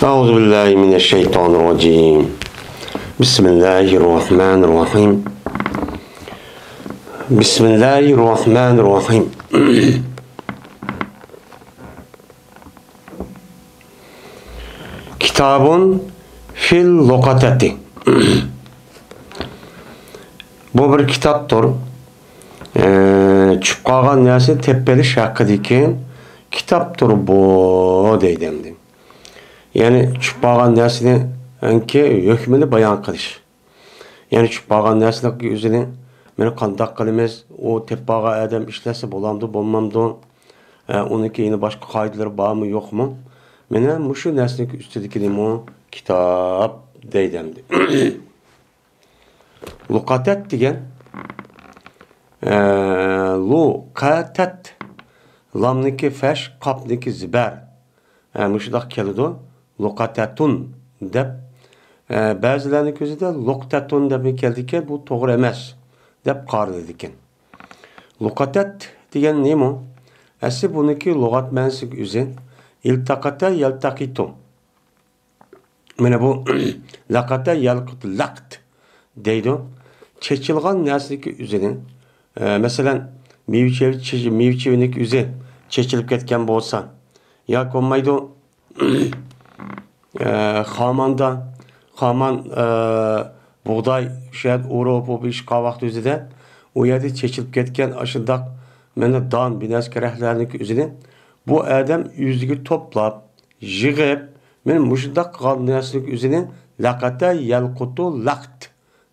أعوذ بالله من الشيطان الرجيم. بسم الله الرحمن الرحيم. بسم الله الرحمن الرحيم. كتاب في اللغة. Bu bir kitaptır. Çıkıp kalgan nerse tepeliş hakkıdaki kitaptır bu deydimdi. Yani çıkıp kalgan nersini hükmünü bayan kılış. Yani çıkıp kalgan nersini üzerine meni kandak kılımız, o teppağa adam işlerse bolamdı, bolmamdı. Onunki yine başka kaydıları var mı yok mu? Meni şu nersini üstündeki o kitap deydimdi. Lukatet diyen lukatet lamniki feş kapniki ziber müşdak kelidi lukatetun deb bazılarının közü de loktetun deb keldi bu doğru emas deb qardı diken. Lukatet diyen ne mi? Asli buniki lügat mənsi üzü iltakata yaltakitu. Mene bu lakata yalqit laqt deydi. Çeçilgan nesniki üzerine mesela mevçevinik üzeri çeçilip ketken bolsa ya konmaydı xaman buğday şayet Avrupa bir iş kavakt üzerinde o yerde çeçilip ketken aşındak mene dan bines kerehlerindeki üzerine bu adam yüzüğü toplap jığıp men muşundak qalın nesniki üzerine lakata yalqutu laqt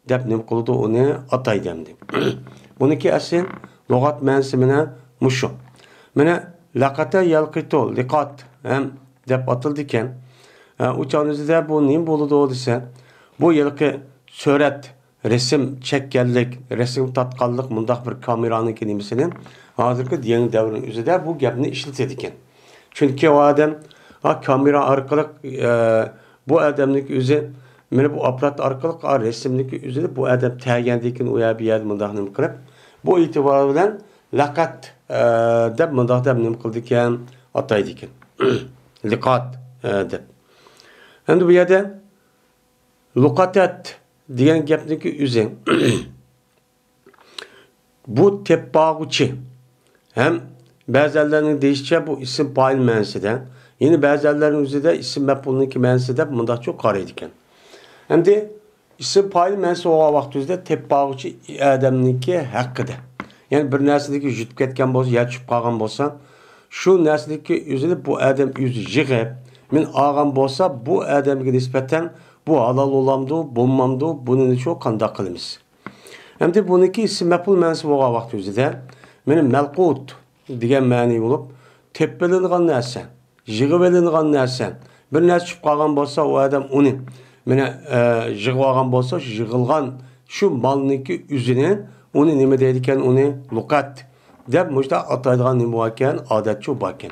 deb nim qildi uni atay demdi. Buniki asil lug'at ma'nosi mana mushu. Mana laqata yalqitu liqat ham deb atildi ekan. Uçağınızda bu nim bo'ladi desa, bu yilqi surat, resim chekkanlik, resim tatqanlik mundaq bir kamerani kelimesini hozirgi yangi davrning o'zida bu gapni ishlatadi ekan. Chunki o odam kamera orqali bu odamning o'zi mana bu aparat orqali resimdagi o'zida bu odam taygandekin u yer bir yer mundaq nim qilib bu e'tibor bilan laqat deb mundaq deb nim qildi ekan ataydi ekan. Liqat deb. Endi bu yerda luqatat degan gapniki o'zi bu tebbag'uchi ham ba'zilarning deyishicha bu ism fa'il ma'nosida, yine ba'zilarning o'zida ism maf'ulniki ma'nosida mundaq çok qaraydi ekan. Hem de isim fa'il ma'nosi bo'lgan vaqtimizda tebbag'uchi odamniki haqida. Yani bir narsadagi yutib ketgan bo'lsa, ya tushib qolgan bo'lsa, shu narsadagi o'zini bu odam o'zi yig'ib, men olgan bo'lsa, bu odamga nisbatan bu halol bo'lamdi, bo'lmamdi, buni shu qanday qilamiz. Hem de buniki isim maf'ul ma'nosi bo'lgan vaqtimizda meni malqut degan ma'no bo'lib, teppelingan narsa, yig'ib olingan narsa, bir narsa tushib qolgan bo'lsa, o odam uni mene yığıp algan bolsa, yığılgan şu malniki üzerine onu nime deydiken onu lukat deb muşta ataydigan nime varken adatçı varken.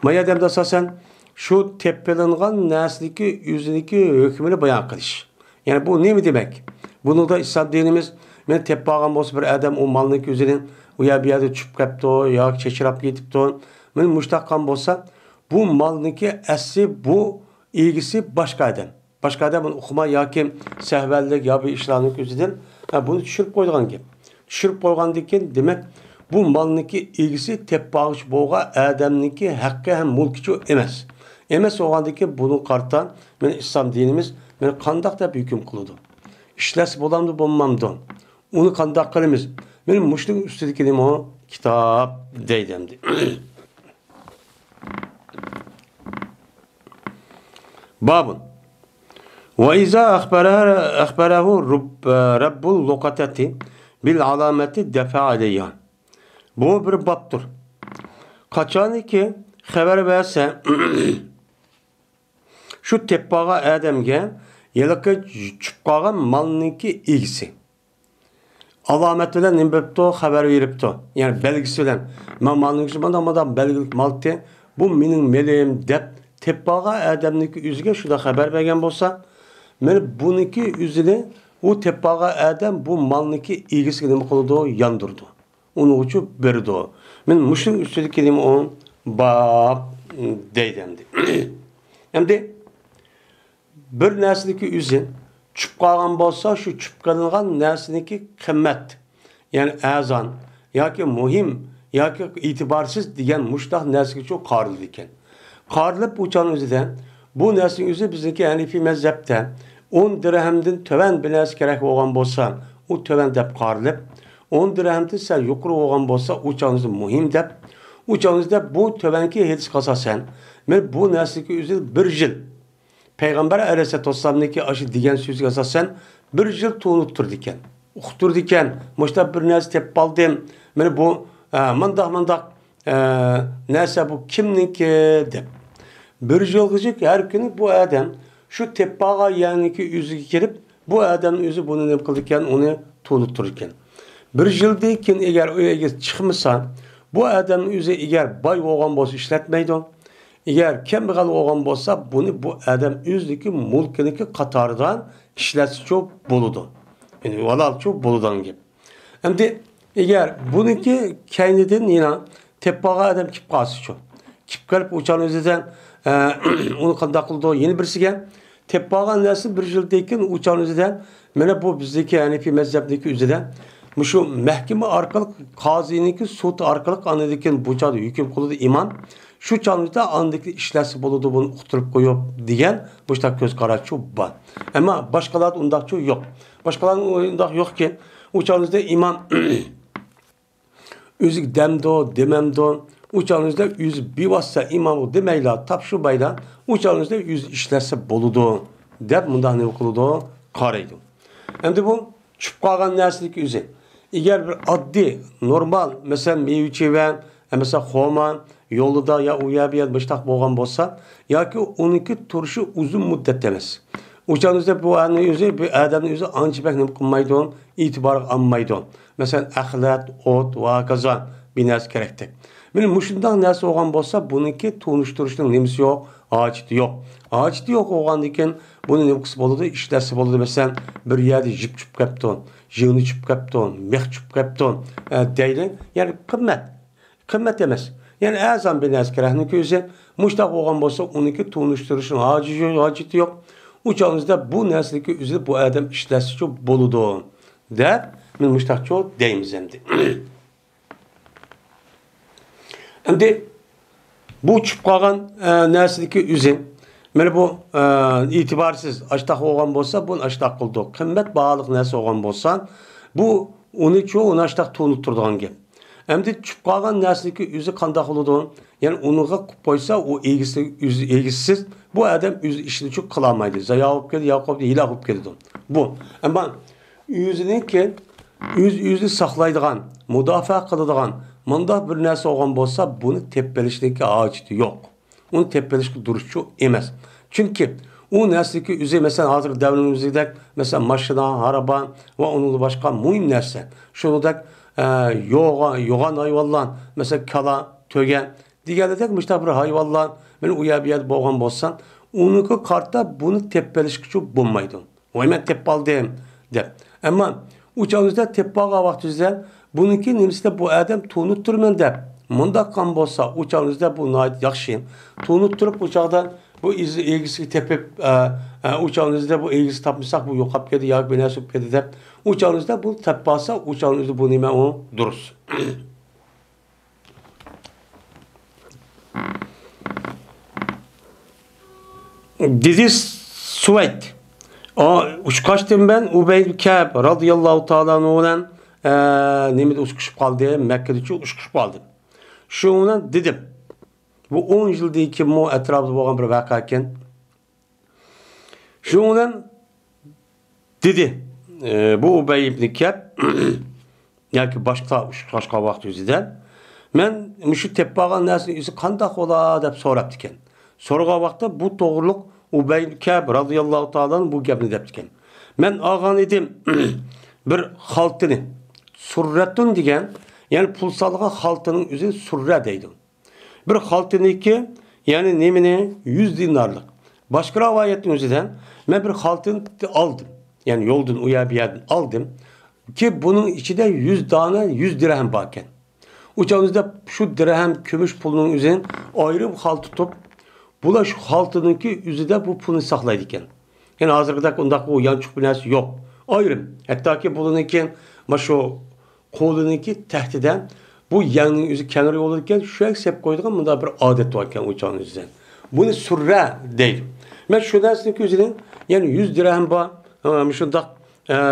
Maya demde asasen şu teppelengan nesniki üzerindeki hükmünü bayan kılış. Yani bu ne mi demek? Bunu da İslam dinimiz men teppe algan bolsa bir adam o malniki üzerine o ya bir yerde çüp kaptı ya çeçirap gitipti men muştakkan bolsa bu malniki asli bu ilgisi başka adam. Başka adamın okuma ya ki sehvellik ya bir işlerini gözüden bunu düşürüp koyduğun gibi. Düşürüp koyduğun diken demek bu malniki ilgisi tebbağış boğa adamniki hakkı hem mulkiçi emez. Emez olan diken bunun kartan İslam dinimiz beni kandak da bir hüküm kılıdı. İşlesi bulamdı bulmamdı. Onu kandak kılımız. Benim muşluğun üstündeki o kitap deydemdi. Babın وإذا أخبره رب اللقطة بالعلامة الدفع عليها. Bu bir babdır. Kaçan ki haber verse şu teppağa adamga yılıkı çıpqağa malniki ilgisi. Alamet bilen nimbepto haber veripto. Yani belgisi bilen ben malniki bana belgilik malti bu mening meleğim dep teppağa adamniki üzge şuda haber vergen bolsa men buniki üzüne o teppağa adam bu malniki ilgisini nima qildi yandırdı. Onu uçup berdi. Men muşun üstündeki on bab deydemdi. Hem de bir narsadagi o'zi tushib qolgan bo'lsa, shu tushib qolingan narsadagi qimmat, ya'ni azon yoki muhim yoki e'tiborsiz degan mushtaq narsaga çok qarildi ekan. Qarilib o'chaning o'zidan bu narsaning o'zi bizniki Hanifiy mazhabda 10 dirhamdan töven bir narsa kerak bo'lgan bo'lsa, u töven deb qarilib, 10 dirhamdan sal yuqori bo'lgan bo'lsa, o'changizda muhim deb, o'changizda bu tövenki hadisga asosan, men bu narsaga o'zi bir yil Peygamber Aleyhisselatü Vesselam'daki aşı diyen sözü asasen bir yıl tuğunutturdu iken. Uqturdu iken, muşta bir narsa tep aldım. Meni bu mandak narsa bu kimninki deb. Bir yıl gıcık her günü bu adam şu teppağa yani ki yüzüge gelip bu adamın yüzü bunu ne kılırken onu tuğunuttururken. Bir yıl deyken eğer öyle çıkmışsa bu adamın yüzü eğer bay olgan bozu işletmeydi. Eğer kembegal olgan bolsa, bunu bu adam üzdeki mulkiniki katardan işlesi çok boludu. Yani valal çok boludan gibi. Hem de eğer bununki kendiden yine teppağa adam kip kalsı çok. Kip kalıp uçan özeden onu kandak kıldı yeni birisi gen. Teppağa nasıl bir yıldayken uçan özeden mene bu bizdeki Hanefi mezhebdeki özeden şu mahkeme arkalık kazininki sut arkalık anladığın bucadı hüküm kılıdı imam. Şu canlıda andaki işlesi buludu bunu uqturup koyup diyen bu işte göz karaçı var. Ama başkaları ondak çok yok. Başkalarının ondak yok ki o canlıda imam özü demdo dememdo o canlıda yüz bir vassa imamı demeyla tap şu bayda o canlıda yüz işlesi buludu dep bundan ne okuludu karaydı. Hem de bu çıp kalgan neslik yüzü. Eğer bir addi normal mesela meyve ve mesela xoman yolda ya uyabiya baştak bolgan bolsa yoki oniki turishi uzun muddat emas. O'shaningizda bu o'zi bir odamning o'zi anchibak nima qilmaydi, e'tibor olmaydi. Masalan, axlat, o't va kaza binas kerakdi. Mana mushunday narsa bo'lgan bo'lsa, buniki tunishtirishning nimasi yo'q, hojati yo'q. Hojati yo'q bo'lgandan keyin buni nima qilsa bo'ladi, ishlasa bo'ladi. Masalan, bir yerda jip chip qapti, jig'ni chip qapti, mex chip qapti deydi. Ya'ni qimmat emas. Yani azam bir neskerahni közü muştaq olgan bolsa oniki tunuşturuşun haceti yok. Uçağınızda bu nesildeki üzeri bu adam işlesi çok boludu. Der, men muştaq çok deyimiz hem de. Hem de bu çıp qalgan nesildeki üzeri meni bu itibarsız açtaq olgan bolsa bu açtaq qıldı. Qimmat bağlıq nesi olgan bolsa bu onu çoğu açtaq tunutturduğun gibi. Hem de çıp qalgan nesildeki yüzü qandaq oludu. Yani onuğa qıp qoysa o egisiz bu adam yüzü işini çok qılamaydı. Zaya olub geldi, Yakup hila olub geldi. Bu. Ama yüzünün ki yüzü saxlaydıgan, müdafaa qılıdığan, mundaq bir narsa olgan bolsa bunu tepelişdeki haceti yok. Onun tepelişki duruşu emas. Çünkü o nesildeki yüzü mesela hazır devrimimizde mesela maşina, araba ve onun başka mühim narsa. Şunudak yoğan hayvanlar mesela kala, tögen diğerler müştah bir hayvanlar beni uyabiyat boğan bolsan onunki kartta bunu tepelişki çok bulmaydı. O hemen teppaldım de. Ama uçağınızda teppağa vaxtınızda bununki nimside bu adam tunutturmen de. Munda kan bolsa uçağınızda bu nait yaxşı. Tunutturup uçağdan bu ilgisi tepip uçağınızda bu ilgisi tapmışsak bu yokap geldi ya beni asıp geldi de. Uçağınızda bu teppasa uçağınızda bu nime onu durur. Dedi Suveyd. Uçkaçtım ben Ubey bin Ka'b radıyallahu ta'ala anhu'dan nimede uçkuşup kaldı. Mekke'de uçkuşup kaldı. Şuna dedim. Bu 10 yıldaki mu etrafında olan bir vakayken şuna dedi bu Ubey ibn Ka'b yani başka vakti yüzüden men şu teppağa nasıl yüzü kandak ola dep sorap diken. Soruğa vakti bu doğruluk Ubey ibn Ka'b radıyallahu ta'ala'nın bu gapni dep diken. Men ağan edim bir haltını surretun digen yani pulsalığa haltının yüzü surre deydim. Bir haltıniki yani nemine 100 dinarlık. Başka ravayetin yüzünden ben bir haltını aldım. Yani yoldan uyabiyadan aldım. Ki bunun içinde 100 tane 100 dirhem varken. Uçağınızda şu dirhem gümüş pulunun üzerine ayrı bir halt tutup bula şu haltınınki yüzüde bu pulunu saklaydıkken. Yani hazırda undaq o yançıq bir narsa yo'q. Ayrım. Hatta ki bununki şu qo'liniki taxtidan bu yanning o'zi kenara yo'larkan, shu sep qo'ydigan bunda bir odat bor ekan o'choqning o'zidan. Buni surra deydi. Men shu narsaniki o'zidan yani 100 dirham bor. Shundaq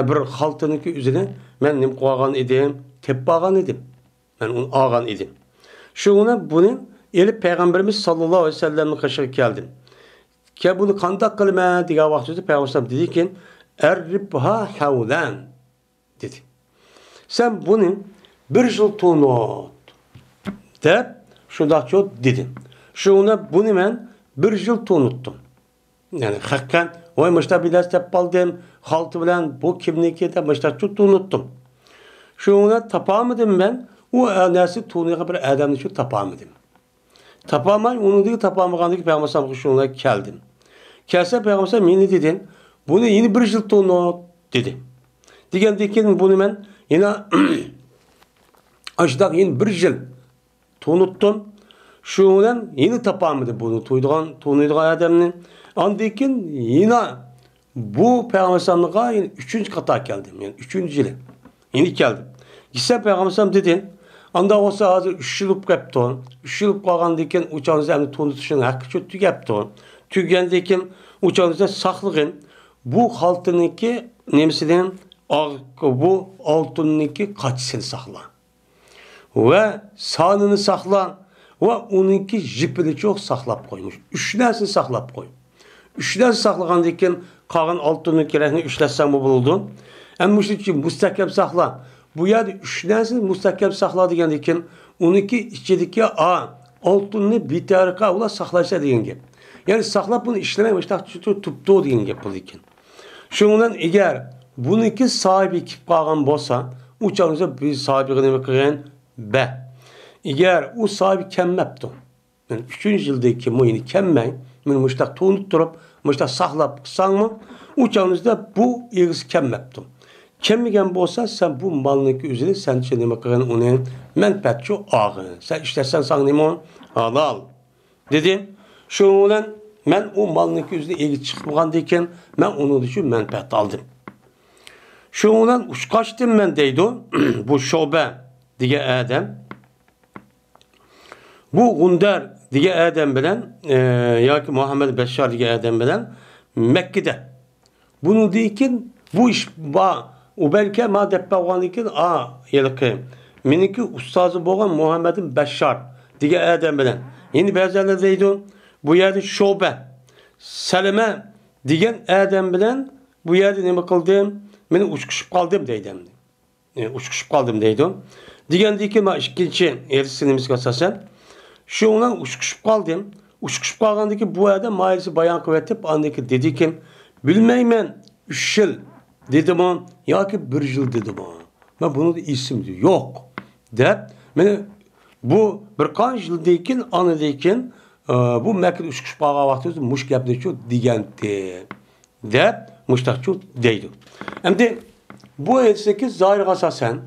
bir xaltaniki o'zidan men nim qo'ygan edim, teppagan edim. Men uni olgan edim. Şuna buni elib payg'ambarimiz sallallohu alayhi vasallamning qashiga keldim. Ke buni qandoq qilaman degan vaqtda payg'ambar dediki, "Arribha havlan" dedi. Sen bunu bir yıl tunut deb shundaqcha dedi. Şuna bunu men bir yıl tunuttum. Yani haqqan voy mishta bilas deb qoldim, xalti bilan bu kimniki deb mishtacha tunuttum. Şuna tapamadım ben. O narsa tuğniga bir adamni shu tapamadım. Tapamay, unudagi tapamagandagi payg'ambar shunga keldim. Kelsa payg'ambar meni dedin, bunu yeni bir yıl tunut dedi. Degandek keyin bunu men yana ajdaq yeni bir yıl tunuttum. Şundan yeni tapamadım bunu tuğnidigan adamni. Andan keyin yana bu payg'ambarga yeni 3. qata keldim. Yani 3. yılı. Yeni geldim. Gitse payg'ambar dedi, anda olsa hazır 3 yıl qapti. 3 yıl qolgandan uçağınızda hem tunutuşun haqqı çok tugapti. Tugandan keyin uçağınızda saqlig'in bu xaltiniki nemisidan bu oltinniki qachisini saqla. Ve sonini saqla ve uningki jipini çok saqlab qo'ymuş. 3 narsani saqlab qo'y. 3 narsa saqlagandan keyin qolgan oltinnikilarni ushlatsam bo'ldi. Ama shu uchun mustahkam saqla. Bu yerde 3 narsani mustahkam saqla degandan keyin uniki ichidagi oltinni bitariqa ular saqlashsa degan gap. Yani saqlab buni ishlamay tupdi degan gap bo'ldi ekan. Shundan agar buniki sahibi kelib qolgan bo'lsa, uçağınıza bir sahibi nima qilgan? Be. Agar u sahibi kelmabdi. Yani 3. yıldaki moyini kelmay, men mushtaq tunib turib, mushtaq saqlab qilsangmi, uçağınızda bu egisi kelmabdi. Kelmagan bo'lsa, sen bu malniki o'zini sencha nima qilgan uni manfaatchi og'in. Sen ishlatsan sang nima halol. Dedi. Shu bilan men u malniki o'zini egi chiqmagandan keyin men uni uchun manfaat oldim. Shu bilan ushqashdim men deydi. Bu Shoba degan adam. Bu Gundar degan adam bilan yoki Muhammad Bashar degan adam bilan Mekkada. Bunu deykin bu ish va o belki ma deb bo'lgandan yilqi meniki ustozi bo'lgan Muhammadin Bashar degan adam bilan endi ba'zilar deydi bu yerda Shoba Salama degan adam bilan bu yerda nima qildim? Men uchqishib qoldim deydi. Uchqishib qoldim deydi. Degandan keyin men ikkinchi ersinimizga asosan shu bilan uchqishib qoldim. Uchqishib qolgandan keyin bu yerda mayilsi bayon qilib etib, andaki dediki bilmayman 3 yil dedim o, ya ki 1 yıl dedim o. Ben bunu da isim diyor. Yok. Dep, beni bu bir kaç yıl deyken, anı deyken, bu Mekke'de uçkuş bağa vaxtı muş gapni şu digenti. Dep, muştakçu deydi. Hem de bu etseki zahir asasen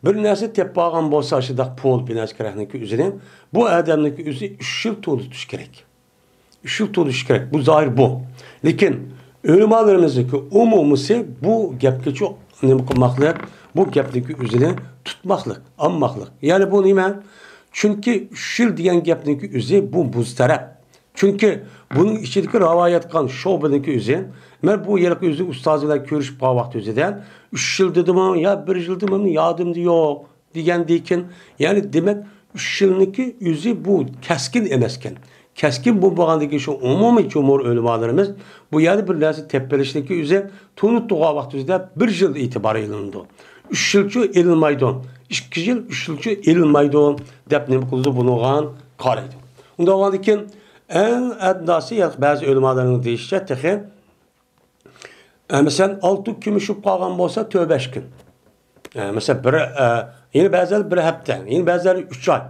bir nesi teppağın bolsa aşıdak pol bir nesi gerekli üzerine bu adamdaki üzeri 3 yıl tutuş gerek. 3 yıl tutuş gerek. Bu zahir bu. Lakin Ölümalarımızdaki umumusi bu gapga çok nima qilmoqlik, bu gapniki o'zini tutmoqlik, olmoqlik. Ya'ni bu nima? Chunki 3 yil degan gapniki o'zi bu mustarab. Chunki buning ichidagi rivoyat qilgan Shobaniki o'zi, men bu yilgi o'zi ustoz bilan ko'rishib qolgan vaqt o'zidan 3 yil dedimi, ya 1 yil dedimi, yodimda yo'q degandan ya'ni demak 3 yilniki o'zi bu kaskin emaskan. Keskin bu bağındaki şu umumi cumhur ölümalarımız bu yerde bir neresi tepelişteki üze tunuttuğa vaxtımızda 1 yıl itibarı elindi. 3 yılçı elilmaydı. 2 yıl 3 yılçı elilmaydı. Dep nemi kıldı bunu oğan qaraydı. Onda oğandaki en adnası bazı ölümalarının değişecek tehi mesela 6 kümüşüp qalğan bolsa tövbe gün. Mesela yine bazıları bir hafta, yine bazıları 3 ay.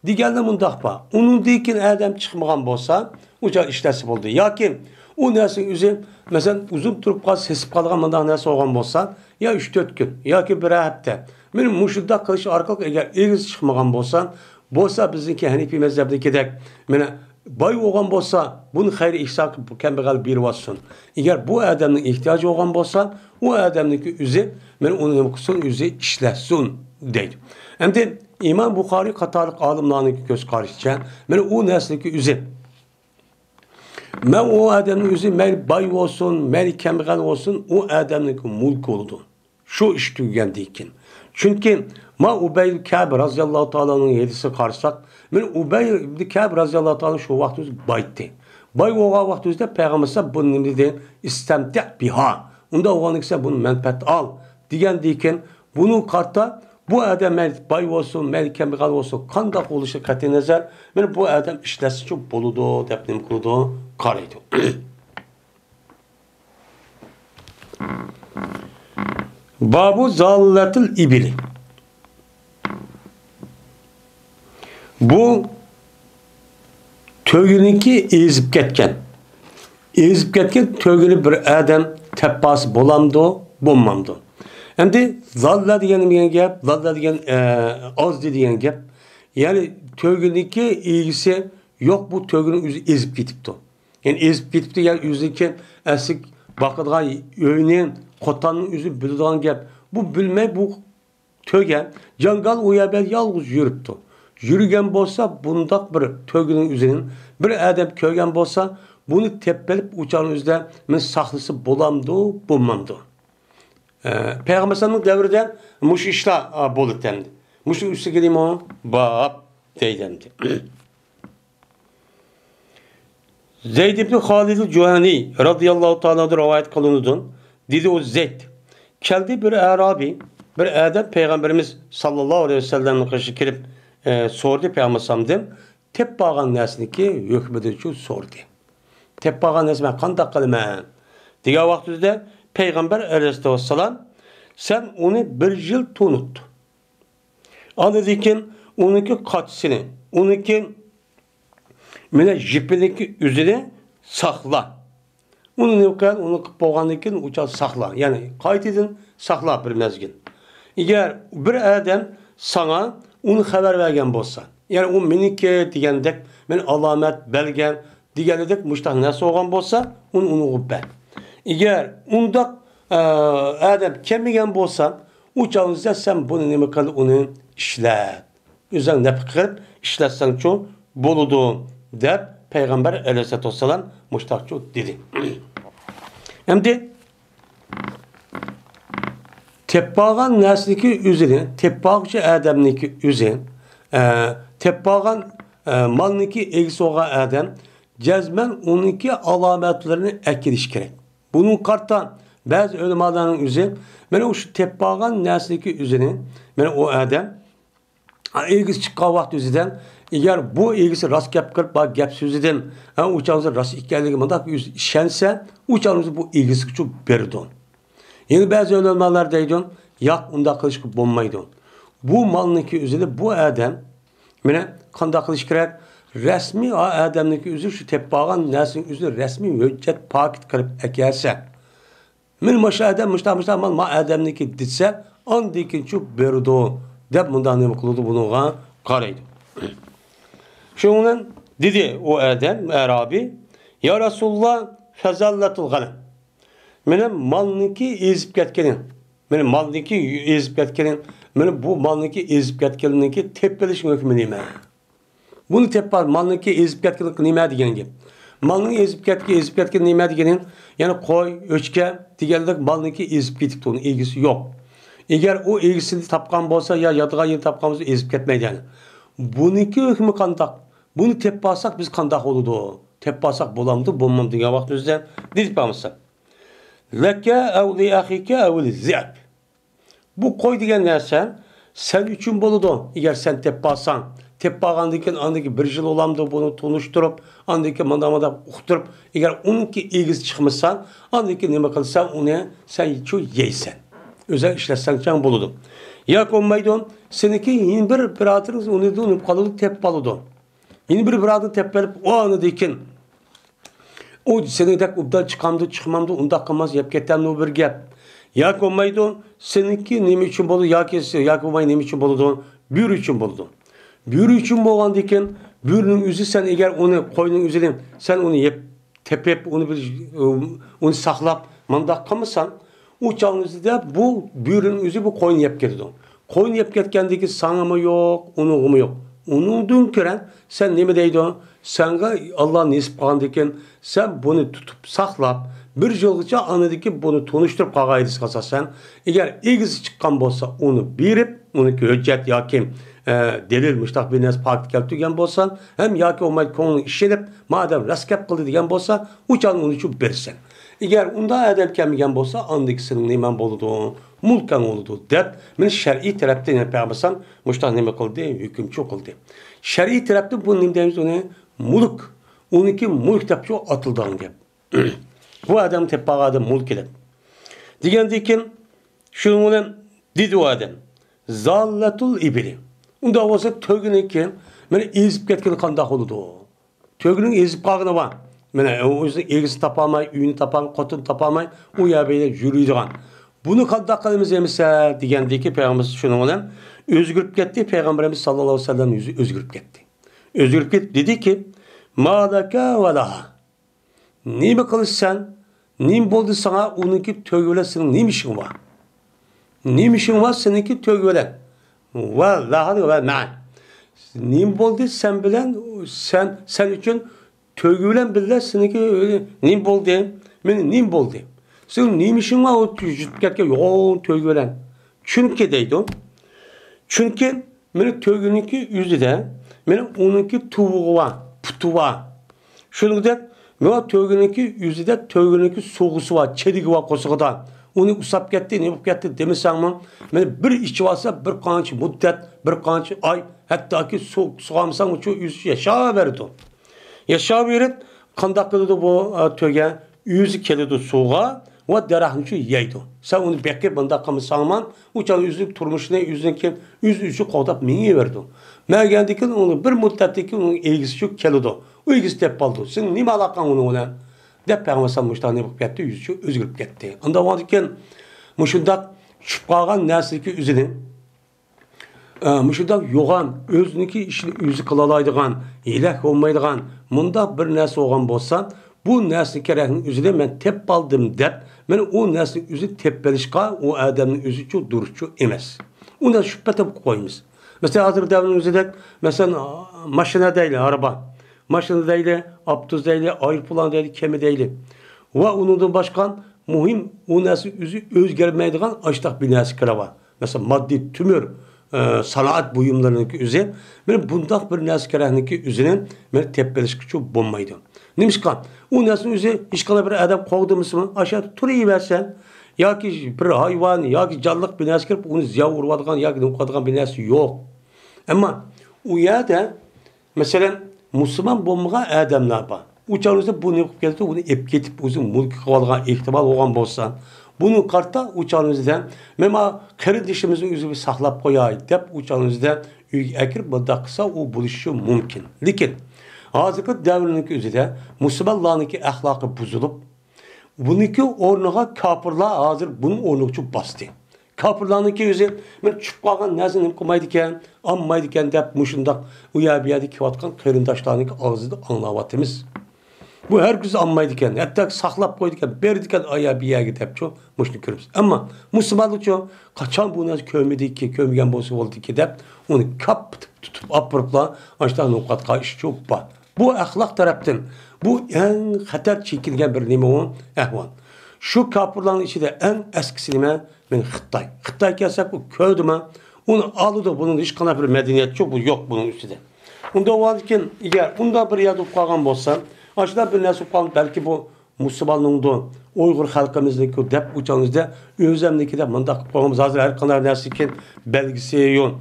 Digəndə mundaq ba. Onun deykin adam çıxmağan bolsa, uca işləsi oldu. Ya ki o nəsin üzü məsələn uzun turub qalsa, hesib qalğan mundaq nəsə olğan bolsa, ya 3-4 gün, ya ki bir həftə. Mənim muşudda qılış arqalıq əgər egiz çıxmağan bolsa bizinki Hənifi məzhəbdə gedək. Mənə boy olgan bo'lsa, buni xayr ihson qilib kambag'al berib olsin. Agar bu odamning ehtiyoji olgan bo'lsa, u odamniki o'zi men uni nima qilsin, o'zi ishlasin deydi. Endi İmam Buxoriy qatorliq olimlarning ko'z qarashicha, men u narsaniki o'zi men o adamning o'zi mayli boy bo'lsin, mayli kambag'al bo'lsin, u odamniki mulk bo'ldi. Shu ish tugagandan keyin. Chunki ma Ubay ibn Ka'b roziyallohu taoloning hadisi qarasak, men Ubay ibn Ka'b roziyallohu taolo shu vaqt o'zi boydi. Boy bo'lgan vaqt o'zida payg'ambar buni nima dedi? Istamti biha. Unda o'g'onliksa buni manfaat ol degandan keyin buni qarta bu adam boy bo'lsin, mayli kambag'al bo'lsin, qanday bo'lishi qat'iy nazar, men bu adam ishlasi uchun bo'ladi deb nima qiladi? Qaraydi. Babu zallatil ibili. Bu tögüniki ezib ketken. Ezib ketken tögünü bir adam teppası bolamdı, bulmamdı. Endi zalla degan gap, zalla degan az degan gap. Yani tögüniki ilgisi yok, bu tögünün özü ezib ketipti. Yani ezib ketipti, yani özüki asik bakıdığan öyünün Qotanın özü bildiğin gap. Bu bilmey bu tögen jangal uyabel yalğız yürüptü. Yürügen bolsa bundak bir tögünün üzerinin bir adam kögen bolsa bunu teppelip uçağın üzerinde men saklısı bolamdı, bulmamdı. Peygamber sallallahu devrinde muş işler bolup demdi. Muşun üstü geleyim o bab deydemdi. Zeyd ibn Halid el-Cuhani radıyallahu ta'ala rivayet kılınıdın. Dedi o Zeyd. Geldi bir Arabi, bir adam Peygamberimiz sallallahu aleyhi ve sellem'in karşı gelip sordu Peygamber'den. Tebbağın nesniki hükmedici sordu. Tebbağın nesniki kandak kılma. Diğer vakitte Peygamber aleyhisselam sen onu bir yıl tunut. Anladıkken onunki kaçsını, onunki mene jipindeki üzerine sakla. Onu ne kadar onu boğandıkken uçağı sakla. Yani kayıt edin, sakla bir mezgin. Eğer bir adam sana onu haber vergen bolsa, yani o menike diyendek, men alamet belgen diyendek müştah nasıl olgan bolsa, onu ben. Eğer onda adam kemigen bolsa, uçağınızda sen bunu ne kadar onu işlet. Üzerine ne fikir işletsen çok boludu der Peygamber aleyhissalatü vesselam müştahçı dedi. Hem de tebbağın nesliki üzerine, tebbağçı adamniki üzerine, tebbağın malniki egisi olan adam, cezmen onunki alametlerini ekiliş gerek. Bunun kartan bazı ölümaların üzerine, ben o şu tebbağın nesliki üzerine, ben o adam, egisi çıkan vaxt üzerinden, eğer bu ilgisi rast gap kırıp bak gap sözüden uçağınızda rast hikayeliği mandak işense uçağınızda bu ilgisi çok berdon. Yani bazı ölümler deydon yak unda kılıç bulmaydon. Bu malniki üzerinde bu adam mene kanda kılıç gerek resmi adamniki üzeri şu tebbağın neslin üzeri resmi hüccet pakit kırıp ekerse min maşa adam müştah mal ma adamniki ditse andiki çok berdon dep bundan ne kılıdı bunu qaraydı. Şundan dedi o adam Arabi ya Resulullah fezallatul ganem. Benim malniki ezip ketkenin. Benim malniki ezip ketkenin. Benim bu malniki ezip ketkeninki teppelişin hükmü neyme? Bunu teppal malniki ezip ketkenin neyme degen gibi. Malniki ezip ketkenin neyme degenin yani koy, öçke digerlik malniki ezip ketip onun ilgisi yok. Eğer o ilgisini tapkan bolsa ya yadığa yeni tapkanımızı ezip ketmeydi yani. Bununki hükmü kandak. Bunu teppasak biz kandak olurdu. Teppasak bulamdı, bulmam diye vaxtımızda dedik bağımızda. Lekke evli ahike evli ziyab. Bu koy diyen nerse sen üçün boludu. Eğer sen teppasan, teppağandaki andaki bir yıl olamdı bunu tunuşturup, andaki mandamada uqturup, eğer onunki ilgisi çıkmışsan, andaki neme kılsan onu sen şu yeysen. Özel işletsen can boludu. Ya konmaydın, seninki yeni bir biradırınız onu donup kalıdı teppalıdı. Yeni bir biradın teppelip o anı dekin. O senin de ubdan çıkamdı çıkmamdı onda kalmaz yap ketemli o bir gap. Ya konmaydın, seninki nemi için bolu ya kesiyor, ya konmayı nemi için boludu, bir için boludu. Bir için boğan dekin, Büyürünün üzü sen eğer onu koyunun üzerine sen onu yep tepep onu saklap mandak kalmasan o çalınızda bu büyürünün üzü bu koyun yep ketidi. Koyun yep ketkendeki sana mı yok, onun mu yok. Onun dün gören sen ne deydi o? Sanga Allah nisip kaldıyken sen bunu tutup saklap bir yılgıca anıdaki bunu tanıştırıp kağaydısı kalsa sen eğer ilgisi çıkan olsa onu birip onu hüccet yakim delil müştak bir nes parti keltügen bolsan hem yaki olmayı konunu işlenip madem raskep kıldı diyen bolsa uçan onu şu bersen. Eğer onda edep kelmegen bolsa andikisinin nemen boludu, mulkan oludu dep men şer'i tarafta ne peygambersem müştak neme kıldı, hüküm çok kıldı. Şer'i tarafta bu nimdemiz onu mulk, onunki mulk tepçi atıldığın dep. Bu adam tepağı adam mulk edip. Digendikin şunun olan dedi o adam. Zallatul ibili. Onda olsa tögünü ki, mene ezip ketken kandak oludu. Tögünün ezip kağına var. Mene o yüzden egisi tapamay, üyünü tapamay, kotunu tapamay, o yabeyle yürüydüğün. Bunu kandak kalımız emise digendeki Peygamberimiz şunun olan özgürüp gitti. Peygamberimiz sallallahu aleyhi ve sellem yüzü özgürüp gitti. Özgürüp gitti. Dedi ki, mâdaka ve laha. Neyme kılışsan, neyim boldu sana onunki tögüyle senin neymişin var? Neymişin var seninki tögüyle. Vallahi ve ma'an. Nim boldu sen bilen sen için tögülen bile seninki nim boldu. Men nim boldu. Sen nimişin var o jutketke yoğun tögülen. Çünkü deydi. Çünkü men tögününki yüzüde men onunki tuvuğu var, putu var. Şunu de men tögününki yüzüde tögününki soğusu var, çedigi var kosuğuda. Onu usap gitti, ne gitti demesen mi? Yani bir işi varsa bir kanç müddet, bir kanç ay, hatta ki soğamsan uçu yüzü yaşa verdi. Yaşa verip, kandak kıldı bu töge, yüzü kelidi soğuğa ve derahın uçu yeydi. Sen onu bekir bunda kamısanman, uçan yüzü turmuşuna yüzünki yüzü kodap mingi verdi. Ben geldikken onu bir müddetteki onun ilgisi şu kelidi. O ilgisi tep aldı. Sen nime alakan onu olan? Dep Peygamber müştahane bu gitti, yüzü özgürüp gitti. Anda varken müşundak çıpkagan nesilki üzerine müşundak yoğan özünki işini yüzü kılalaydıgan, ilek olmaydıgan munda bir nesil olgan bolsan bu nesil kereğinin üzerine ben tep aldım dep ben o nesil yüzü teppelişka o adamın yüzü çok duruşçu emez. Onda şüphete koymuş. Mesela hazır devrin üzerinde mesela maşına değil araba. Maşını değil, abduz değil, ayrıpılan değil, kemi değil. Ve onun başkan mühim o nesil yüzü özgermeydiğin açtak bir nesil kere var. Mesela maddi tümür, sanat buyumlarının yüzü, benim bundak bir nesil kereğinin yüzünün benim tepelişki çok bulmaydı. Neymiş kan? O nesil yüzü hiç kana bir adam kovduğumuz mu? Aşağı turayı versen, ya ki bir hayvan, ya ki canlılık bir nesil kerip onu ziya vurmadığın, ya ki nukadığın bir nesil yok. Ama o ya da mesela Müslüman bulmağa adamlar var. Uçağınızda bunu yapıp geldi, onu ep getip uzun mülk kıvalgan ihtimal olan bolsa, bunu kartta uçağınızda, mema kırı dişimizin yüzü bir saklap koyaydı deyip uçağınızda ekir bıdaksa o buluşu mümkün. Lakin, hazırki devrindeki yüzüde Müslümanlarınki ahlakı bozulup, bununki ornuğa kapırlar hazır bunun ornuğu çok bastı. Kapırlarınki yüzü, ben çıpkagan nezinin kumaydiken, anmaydiken deyip muşundak uyabiyadi kivatkan kırındaşlarınki ağzıda anlavatımız. Bu herkes anmaydiken, hatta saklap koydiken, berdiken ayabiye gidip çok muşunu körümüz. Ama Müslümanlık çok, kaçan bu nez kömedi ki, kömügen bozu oldu ki deyip, onu kap tutup apırıpla, açtan nukatka iş çok var. Bu ahlak taraftan, bu en hater çekilgen bir nime olan ehvan. Şu kapırların içinde en eskisi nime, ben Xitay. Xitay kelsek bu köydüme, onu alıdı bunun hiç kana bir medeniyet çok, bu yok bunun üstünde. Onda o varken, eğer onda bir yadıp kalgan bolsa, aşağıda bir nasip kalın, belki bu Müslümanlığında, Uygur halkımızdaki dep uçağınızda, özlemdeki de mındak programımız hazır her kanar nasikin belgisi yok.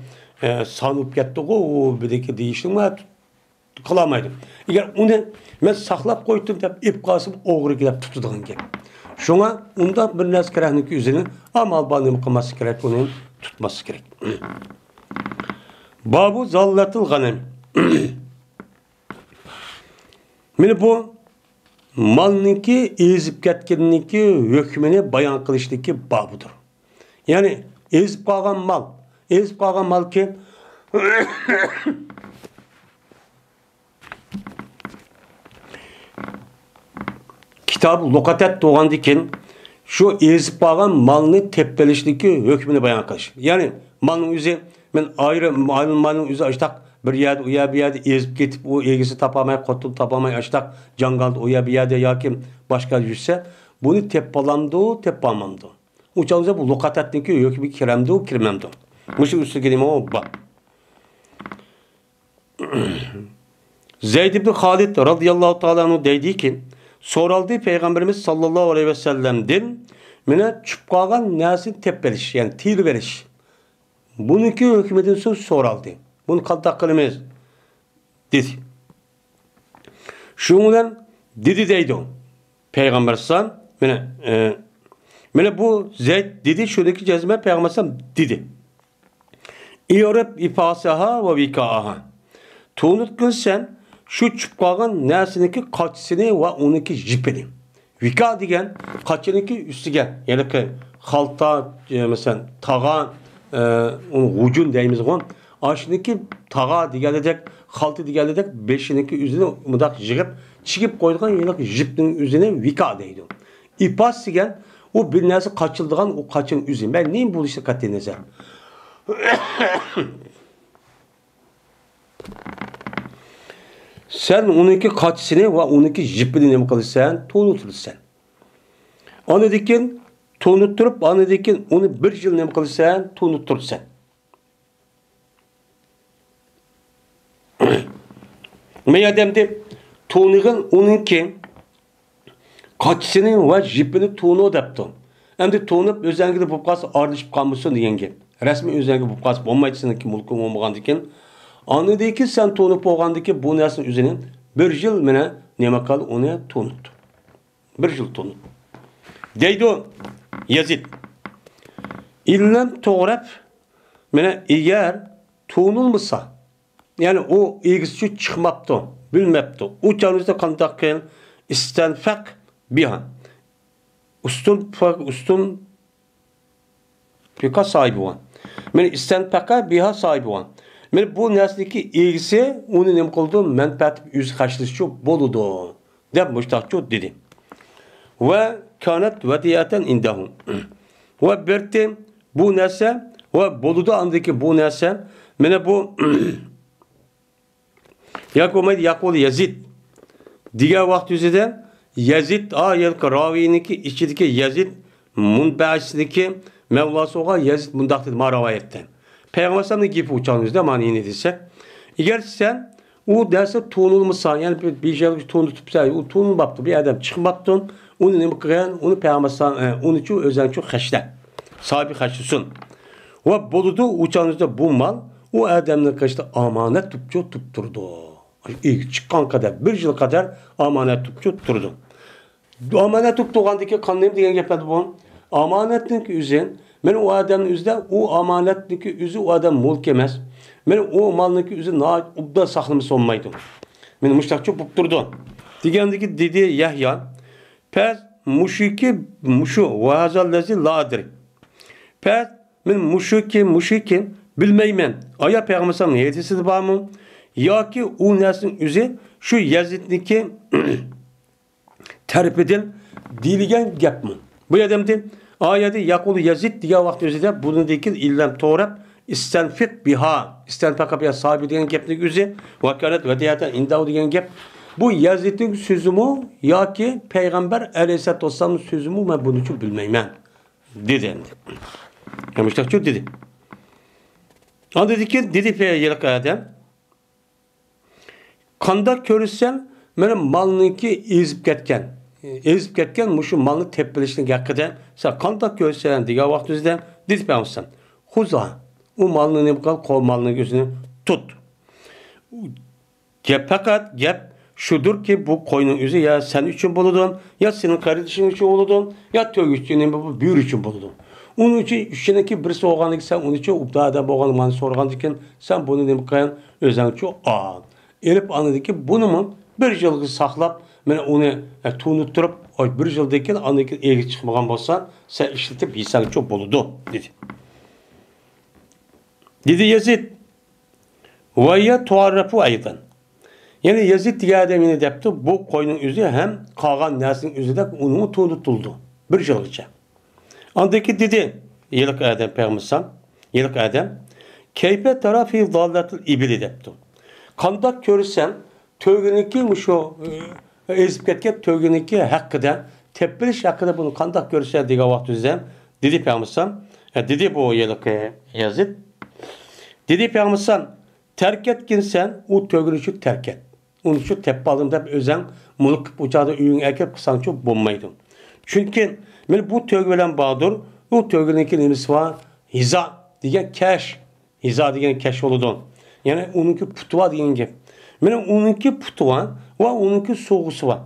Sanıp gitti o birdeki değişim var, kılamaydım. Eğer onu ben saklap koydum dep ip kasım oğru gidip tutudığın gibi. Şuna onda bir nas kereğindeki üzerine amal banımı kılması gerek, onu tutması gerek. Babu zallatul ganem. Mene bu malniki ezip ketkeniki hükmünü bayan kılıştaki babudur. Yani ezip kalgan mal ki kitabı Lukatet doğandı ki şu ezip bağlan malını tepelişteki hükmünü bayan kılış. Yani malın yüzü ben ayrı malın yüzü açtak bir yerde uya bir yerde ezip gitip o ilgisi tapamay kotul tapamay açtak cangaldı uya bir yerde yakim başka yüzse bunu tepamandı. Uçağınıza bu Lukatet'teki hükmü kiremdi kirmemdi. Müşü üstü gelime o bak. Zeyd ibn Halid radıyallahu ta'ala anhu deydi ki soraldı Peygamberimiz sallallahu aleyhi ve sellem'den mene çıpkagan nasin tepeliş yani tir veriş. Bununki hükmedin söz soraldı. Bunu kaltak kılımız dedi. Şundan dedi deydi o. Peygamber sallam mene bu Zeyd dedi şuradaki cezme Peygamber sallam dedi. İyorep ifasaha ve vikaaha. Tuğnutkun sen şu çıpkağın nesiniki kaçsını ve onunki jipini. Vika degen kaçınınki üstügen. Yani ki halta mesela tağa onu ucun deyimiz on. Aşınınki tağa digeledek haltı digeledek beşiniki üzerine mudak jigip çıkıp koyduğun yani ki jipinin üzerine vika deydi. İpas degen o bir nesi kaçıldığın o kaçın üzerine. Ben neyim bu işte katınıza? Sen onunki kaçsını ve onunki jipini ne mi kılırsan, tonutursan. Onu dikin, tonutturup, onu dikin, onu bir yıl ne mi kılırsan, tonuttursan. Meyademde tonuğun onunki kaçsını ve jipini tonu depti. Hem de tonup özengide bu kas ardışıp kalmışsın diyenge. Resmi özengide bu kas olmaydısın ki mulkum olmagan dikin. Anladı ki sen tonup olgandı ki bu nesinin üzerine bir yıl mene neme kal onu tonut. Bir yıl tonut. Deydi o Yazid. İllem toğrep mene eğer tonulmasa yani o ilgisi çıkmaptı, bilmepti. O çağınızda kandakken istenfak biha. Ustun pika sahibi olan. Mene istenfaka biha sahibi olan. Men bu nesniki ilgisi onun nem kıldığı menfaat yüz karşılışı boludu. Dep müştakçı dedi. Ve kanet vediyaten indahum. Ve berti bu nese ve boludu andaki bu nese mene bu yakol Yazid diğer vakti üzerinde Yazid ayel raviniki içindeki Yazid munbaşındaki Mevlası oğa Yazid mundakti maravayette. Peygamber sallallahu aleyhi ve sellem uçağınızda manini desek. Eğer sen o derse tonulmuşsan yani bir şey tonutup sen o tonulmaptı bir adam çıkmaptın onu ne kıran onu Peygamber sallallahu onun için özen çok haşta. Sahibi haşlısın. Ve boludu uçağınızda bu mal o adamın kaçta amanet tutturdu. İlk çıkan kadar bir yıl kadar amanet tutturdu. Amanet tuttuğundaki kanlıyım diye yapmadı bu. Amanetin üzerine men o adamın üzerinde o amanetdeki üzü o adam mulk emez. Men o malniki üzü na ubda saklamış olmaydı. Men müştakçı bupturdu. Digendeki dedi Yahya pes muşu vazallezi ladir. Pes men muşiki bilmeymen. Aya Peygamber sallallahu aleyhi ve sellem var mı? Ya ki o neslin üzü şu Yazid'deki terp edil diligen gap mı? Bu adamdı ayeti yakulu Yazid diye vakti üzerinde bunu dikil illem toğrab istenfik biha istenfaka biha sahibi diyen geplik üzere vakaret ve diyaten indav diyen gep bu Yazid'in sözü mü ya ki Peygamber aleyhissalatü vesselam'ın sözü mü ben bunu için bilmeymen dedi. Müştakçı dedi. O dedi ki dedi Peygamber Adem kanda körüsen benim malınki ezip ketken muşu malını tepelişini hakikaten sen kantak gösteren diye vakti üzerinde dedi ben olsam. Huza o malını ne bakal kol malını gözünü tut. Fakat gep şudur ki bu koyunun üzü ya sen için buludun ya senin kardeşin için buludun ya tövgüççünün bu büyür için buludun. Onun için içindeki birisi oğlanı sen onun için updada boğanı sorgan diken sen bunu ne bakal özen çok Elip anladı ki bunu mu bir yıl saklap ben onu tunutturup bir yıldayken anladaki ilgi çıkmagan bolsan sen işletip yesen çok boludu dedi. Dedi Yazid ve ya tuarrafu aydan. Yani Yazid diye adamını depti, bu koyunun üzü hem kalan neslin üzü de onu tutuldu. Bir yılgıca. Andaki dedi, yılık adam peygambersan, yılık adam, keyfe tarafı dallatul ibili depti. Kandak görürsen, tövgüneki şu ezip ketken tövgüneki hakkıda, tepbiliş hakkıda bunu kandak görürsen diye vakti üzem, dedi peygambersan, dedi bu yılık Yazid, dedi peygambersan, terk etkinsen, o tövgünü terk et. Onun için tepe alımda özen, muluk uçağda üyün erkek kısan çok bulmaydı. Çünkü bu tövgülen bağdır, o tövgülenki nemisi var, hiza diyen keş, hiza diyen keş oludun. Yani onunki putuva diyen gibi. Onunki putuva ve onunki soğusu var.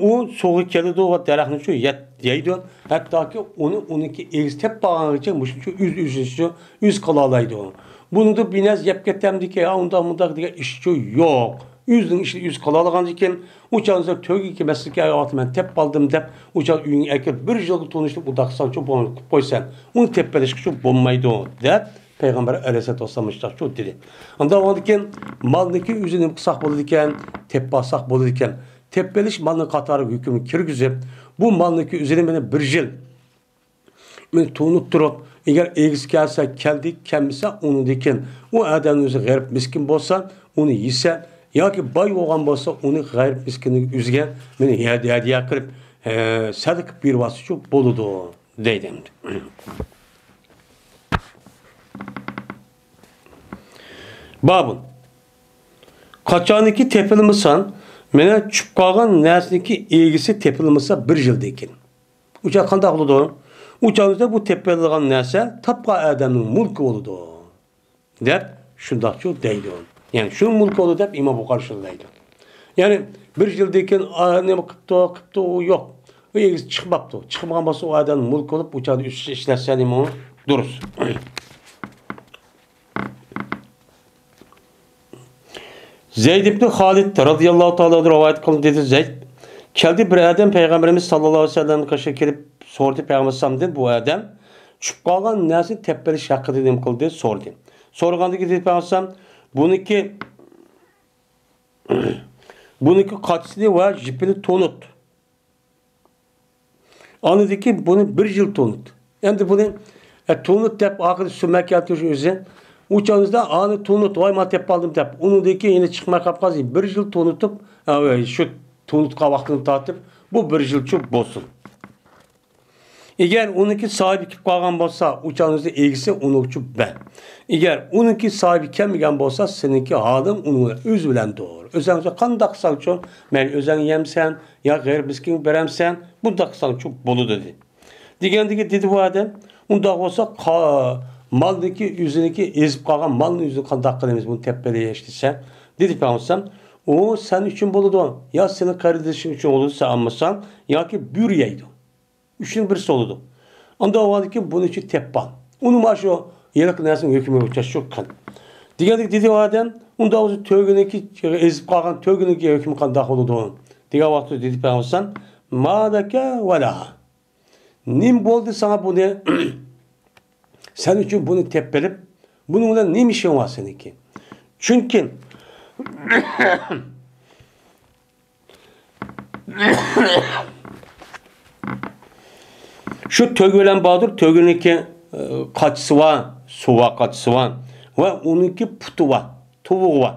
O soğuk geldi o derahını şu yeydi. Hatta ki onunki eğiz tep bağını çekmiş, yüz kalalaydı o. Bunu da binez yap getemdi ki ya ondan diye işçi yok. Yüzün işte yüz kalalıgan iken uçağınızda tövgü ki mesleki hayatı ben tep aldım dep uçak üyün erkek bir yıllık tanıştık bu daksan çok boysan onu teppeleşik şu bombaydı o dep Peygamber Aleyhisselatü Vesselam'mışlar çok dedi. Anda o iken malındaki yüzünü kısak bolu diken teppasak bolu diken teppeliş malını katarı hükümü kirgizip bu malındaki üzerine beni bir yıl ben tunutturup eğer eğiz gelse keldi kemmise onu diken o adamın yüzü garip miskin bolsa onu yiyse ya ki bay olan bolsa onu garip miskinlik üzgen beni hediye kırıp sadık bir vası çok boludu deydim. Babın kaçaniki tepilimisan mene çıpkagan nesniki ilgisi tepilmisa bir yıl dekin. Uçak kandak oludu. Uçağınızda bu tepeliğen nese tapka adamın mulku oludu. Dep şundakçı deydi. Yani şunun mulku oludu dep İmam Bukhari şundaydı. Yani bir yıldayken ne kıptı yok. O ilgisi çıkmaptı. Çıkmagan basa o adamın mulku olup uçağda işlersen imamı durur. Zeyd ibn Halid radıyallahu ta'ala rivayet kılın dedi Zeyd. Keldi bir adam Peygamberimiz sallallahu aleyhi ve sellem'in kaşığı gelip sordu Peygamber bu adam çıkıp kalgan neresi teppeli şakkı dedim kıldı sordu. Sorgandı ki dedi Peygamber bununki kaçsını var jipini tonut. Anladı ki bunu bir yıl tonut. Yani bunu tonut tep akıllı sürmek yatıyorsun üzerine. Uçağınızda anı tonut vayma tep aldım tep. Onu da ki yine çıkmak kapkazı bir yıl tonutup şu tonutka vaktini tatıp bu bir yıl çok bozsun. Eğer onunki sahibi kip kalgan bolsa uçağınızda ilgisi onunki ben. Eğer onunki sahibi kemigen bolsa seninki halım onunla öz bilen doğru. Özellikle kandak sançon ben özen yemsen ya gayr miskin beremsen bu daksan çok bolu dedi. Digendeki dedi bu adam onda olsa maldaki yüzündeki ezip kalgan malın yüzünü kandak kılımız bunu tepeleye eşlisen. Dedi Peygamber o sen için boludu. Ya senin kardeşin için olursa anmasan ya ki bürüyeydi. Üçün birisi oldu. Anda o vardı ki bunun için teppan. Onun başı o yerak nesin hükümü uçaş çok kan. Diğer dedi o adam onda o tövgüneki ezip kalgan tövgüneki hükümü kandak oldu. Diğer vakti dedi Peygamber madake vela. Nim boldu sana bu ne? Sen için bunu teppelip bununla ne işin var seninki? Çünkü şu tövgülen bağdır, tövgüneki kaçısı var, suva kaçısı var ve onunki putu var, tuvuğu var.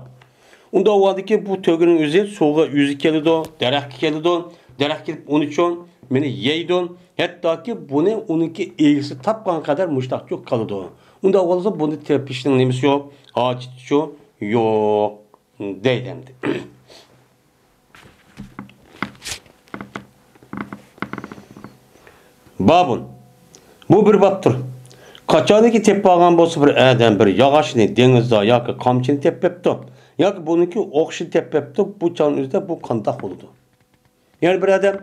Onda o vardı ki bu tövgünün yüzü soğuğa yüzü geldi o, derak geldi o, derak gelip onun için beni yeydi o. Hatta ki bunu onunki ilgisi tapkan kadar müştak yok kalıdı o. Onda o vardı bunu tepiştin nemisi yok, ağaç şu yok deydemdi. Babın bu bir baptır. Kaçaniki tepe algan bolsa bir adam bir yağaçını denizde yoki kamçını tepepti. Yoki buniki okşu tepepti. Bu çağın üzerinde bu kandak oldu. Yani bir adam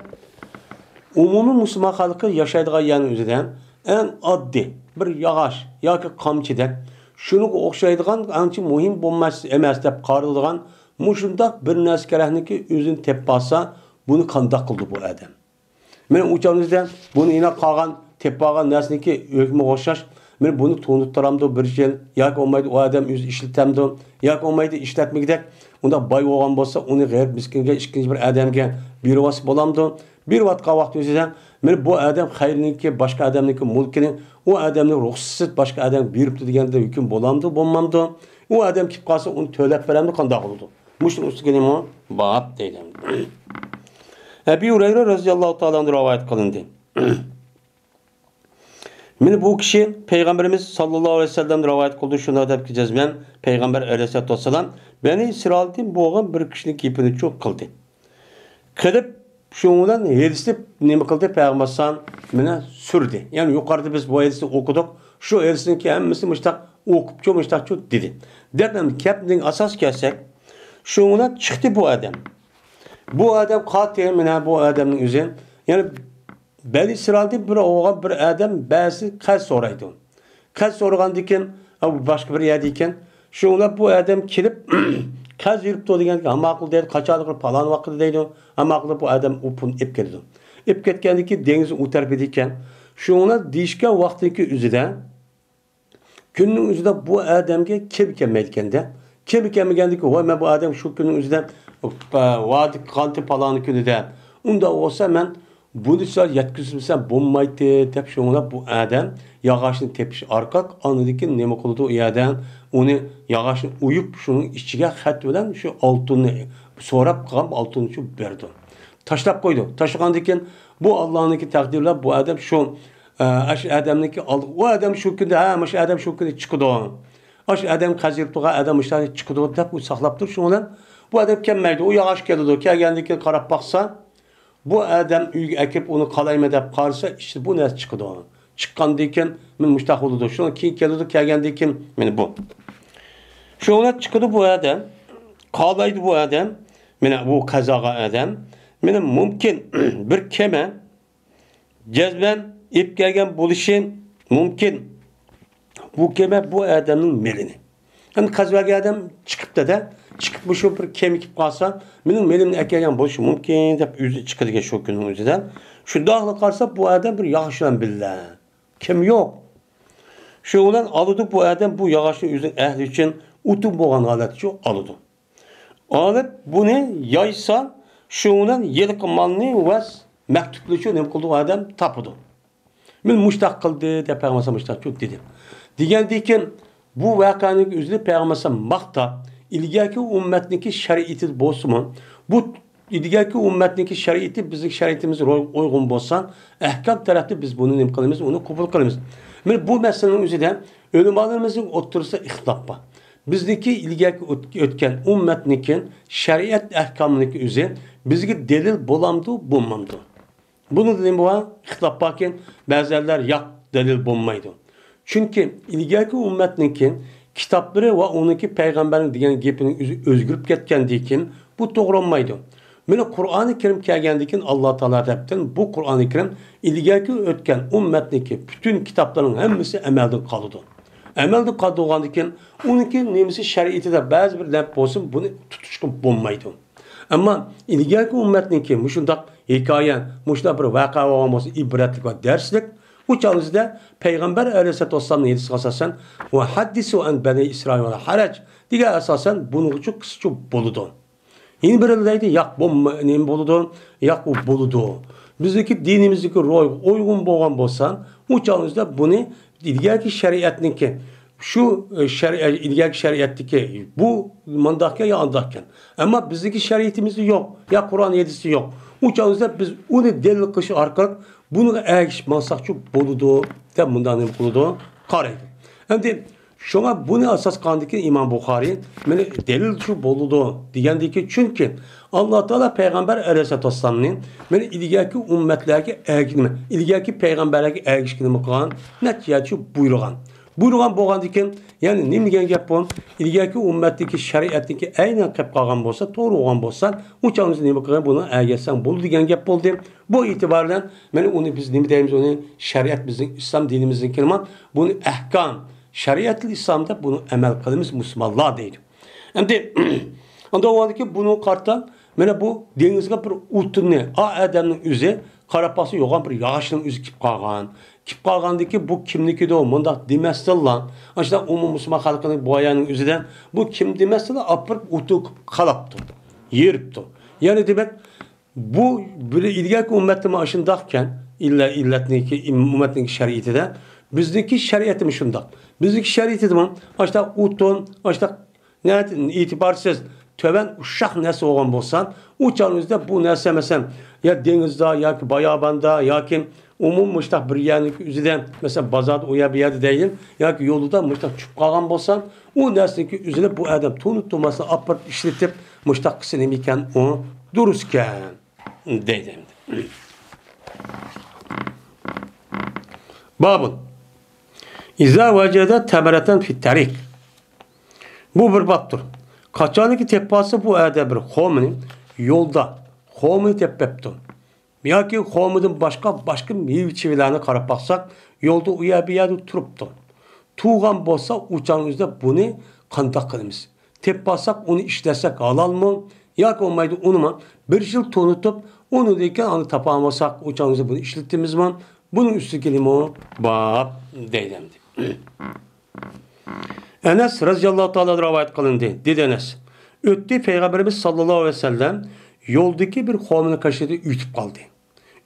umumi Müslüman halkı yaşaydığı yerin üzerinden en addi bir yağaç yoki kamçıdan şunu okşaydığan ançı muhim bulmaz emas dep qarıldığan muşundak bir narsa kerakniki özün tepbasa bunu kandak kıldı bu adam. Men uçağınızda bunu yine kalgan teppagan narsaniki hükmü oxşaş men bunu tunutturamdı bir yıl yoki olmaydı o adam öz işletemdi yoki olmaydı işletmekdek unda boy bo'lgan bo'lsa, uni g'ayr miskinga, ikkinchi bir odamga berib bo'lamdi. Bir vatqa vaqt o'zida men bu odam xayrniki, boshqa odamniki mulkini, u odamning ruxsatisiz boshqa odam beribdi deganda hukm bo'lamdi, bo'lmamdi. U odam kelib qolsa, uni to'lab beramdi, qanday bo'ladi? Mushning ustiga nima? Bab deydi. Ebu Hurayra roziyallohu ta'ala rivoyat qilindi. Meni bu kishi Peygamberimiz sallallohu alayhi vasallam rivoyat qildi, shunda deb jazman Peygamber alayhissalatu vassalam Beni İsrail'den bo'lgan bir kishining gapini çok qildi. Qilib shundan hadisni nima qildi? Payg'ambar meni surdi. Ya'ni yuqorida biz bu hadisni o'qidik. Shu hadisning hammasi mushtaq o'qib cho'mushtaq dedi. Debem kapning asos kelsak, shundan chiqdi bu odam. Bu odam qat'iy mana bu odamning o'zi, ya'ni Beni İsrail'de bir oğlan bir adam bazı qaz so'raydi. Qaz so'ragandan keyin boshqa bir yerda ekan, shunga bu adam kelib qaz yuribdi degan, ma'qul deydi, qachondir falon vaqtda deydi. Ma'qul bu adam upun ep keldi. Ep ketgandan keyin dengiz u tarafida ekan, shunga deyishgan vaqtdagi o'zida kunning o'zida bu odamga kim kelmaydi ekanda. Kim kelmagandan keyin, "Voy, men bu odam shu kunning o'zida va'da qildi falon kunida. Unda olsa men bunu söz yetkizilmesen bulmaydı dep şuna bu adam yağaçını tepiş arkak anıdaki neme kılıdı o adam onu yağaçını uyup şunun içine xat bilen şu altını sorap kalan altını şu verdi. Taşlap koydu. Taşıgandıkken bu Allah'ınki takdirler bu adam şu aş adamınki aldı. O adam şu günde aş adam şu günde çıkıdı. Aş adam kazıyıp tuğa adam işte çıkıdı dep bu saklaptır şuna. Bu adam kemmeydi. O yağaç geldi. Kelgendikken karap baksa bu adam uyga akib onu qalayma deb qarsa, işte bu narsa chiqadi. Chiqqandan keyin men mushtaq bo'ldi. Shuni keyin kelgandan keyin meni bu. Shuna chiqdi bu adam. Qalaydi bu adam. Meni bu qazoga adam. Meni mumkin bir kema jazban ip kelgan bo'lishi mumkin. Bu kema bu adamning melini. Yani qazoga adam chiqibdi da çıkıp bu şu bir kemik kalsa benim melimle ekleyen boş mümkün dep yüzü çıkıdı şu günün yüzünden. Şu dağlı kalsa bu adam bir yağışlan billah. Kim yok. Şu olan alıdı bu adam bu yağışın yüzün ehli için utu boğan alet şu alıdı. Alıp bunu yaysa şu olan yelik malını ve mektuplu şu ne kıldı adam tapıdı. Ben müştak kıldı de peygamber müştak çok dedim. Diyen bu vakanın yüzünü peygamber makta İlgaki ümmetniki şeriatı bozma. Bu ilgaki ümmetniki şeriatı bizim şeriatimize uygun bozsan, ehkam tarafta biz bunu imkanımız, onu kabul kılımız. Bu meselenin üzerinde ölümalarımızın otursa ihtilaf var. Bizdeki ilgaki ötken ümmetnikin şeriat ehkamındaki üzerinde bizge delil bulamdı, bulmamdı. Bunu dedim bu ihtilaf varken bazılar yak delil bulmaydı. Çünkü ilgaki ümmetnikin kitapları ve onunki peygamberin diyen gepinin özgürüp ketkendikin bu doğru olmaydı. Böyle Kur'an-ı Kerim kelgendikin Allah Teala tarafından bu Kur'an-ı Kerim ilgaki ötken ümmetniki bütün kitapların hepsi emelden kalıdı. Emelden kalıdı olandikin onunki nemisi şeriatı da bazı bir lep olsun bunu tutuşkun bulmaydı. Ama ilgaki ümmetniki muşundak hikayen, muşundak bir vaka olması ibretlik ve derslik bu çalışda Peygamber Aleyhisselatü Vesselam'ın yedisi asasen ve haddisu en beni İsrail ve harac diye asasen bunu çok kısa buludu. Yine bir deydi yak bu neyim buludu, yak bu buludu. Bizdeki dinimizdeki rol uygun boğan bolsan bu çalışda bunu ilgili şeriatniki şu ilgili şeriattaki bu mandakken ya andakken ama bizdeki şeriatimiz yok ya Kur'an yedisi yok. Bu çalışda biz onu delil kışı arkalık bunu eğiş mansakçı buludu de bundan ne buludu karaydı. Hem de şuna bunu asas kandaki İmam Bukhari beni delil şu buludu diyendeki çünkü Allah Teala Peygamber Aleyhisselatü Vesselam'ın beni ilgili ümmetlerge eğişkini, ilgili peygamberlerge eğişkini kalan neticeci buyurgan. Buyurgan boğandikin yani nimligen gap bon ilgili ümmetteki şeriattaki aynen kep kalgan bolsa doğru olan bolsa uçağımızı nime kalan bunu eğersen bul diyen gap boldu. Bu itibarla ben onu biz nime deyimiz onu şeriat bizim İslam dinimizin keliman bunu ehkam şeriat-ı İslam'da bunu emel kılımız Müslümanlar değil. Şimdi onda o ki bunu kartan bana bu denizge bir utunne a adamın yüzü qarapası yo'g'on bir yoshning o'zi kelib qolgan. Kelib qolgandiki bu kimniki de bundaq demasdilar. Ana umum musulmon xalqining boyaning o'zidan bu kim demasdilar, apirib o'tib qalabdi. Yeribdi. Ya'ni demak bu bir ilgaki ummatning mashundaqkan illatniki ummatning shariatida bizniki shariatimiz shundaq. Bizniki shariatida ana o'tin, ana itibarsiz töven uşaq nəsə olan bolsan, o canınızda bu nəsə məsələn ya denizdə, ya ki bayabanda, ya ki umum müştaq bir yerlik üzüdən məsələn bazarda oya bir yerdə deyil, ya ki yolda müştaq çüp qalğan bolsan, o nəsəki üzünə bu adam tunutulmasını apırıb işletib müştaq qısın imikən o duruzkən deydim. Babın İza vəcədə təmərətən fit tərik. Bu bir babdır. Kaçaniki tepası bu erde bir hominin yolda homini tepepti. Ya ki hominin başka mevçivilerini karab baksak yolda uya bir yerde turuptu. Tuğan bolsa uçağımızda bunu kandak kılımız. Teppasak onu işlesek halal mı? Ya ki olmaydı onu mu? Bir yıl tunutup onu deyken onu tapamasak uçağımızda bunu işlettiğimiz mi? Bunun üstü kelime bab deylemdi. Enes radıyallahu ta'ala rivayet kılındı. Dedi Enes. Öttü Peygamberimiz sallallahu aleyhi ve sellem yoldaki bir kavmini kaçırdı, ütüp kaldı.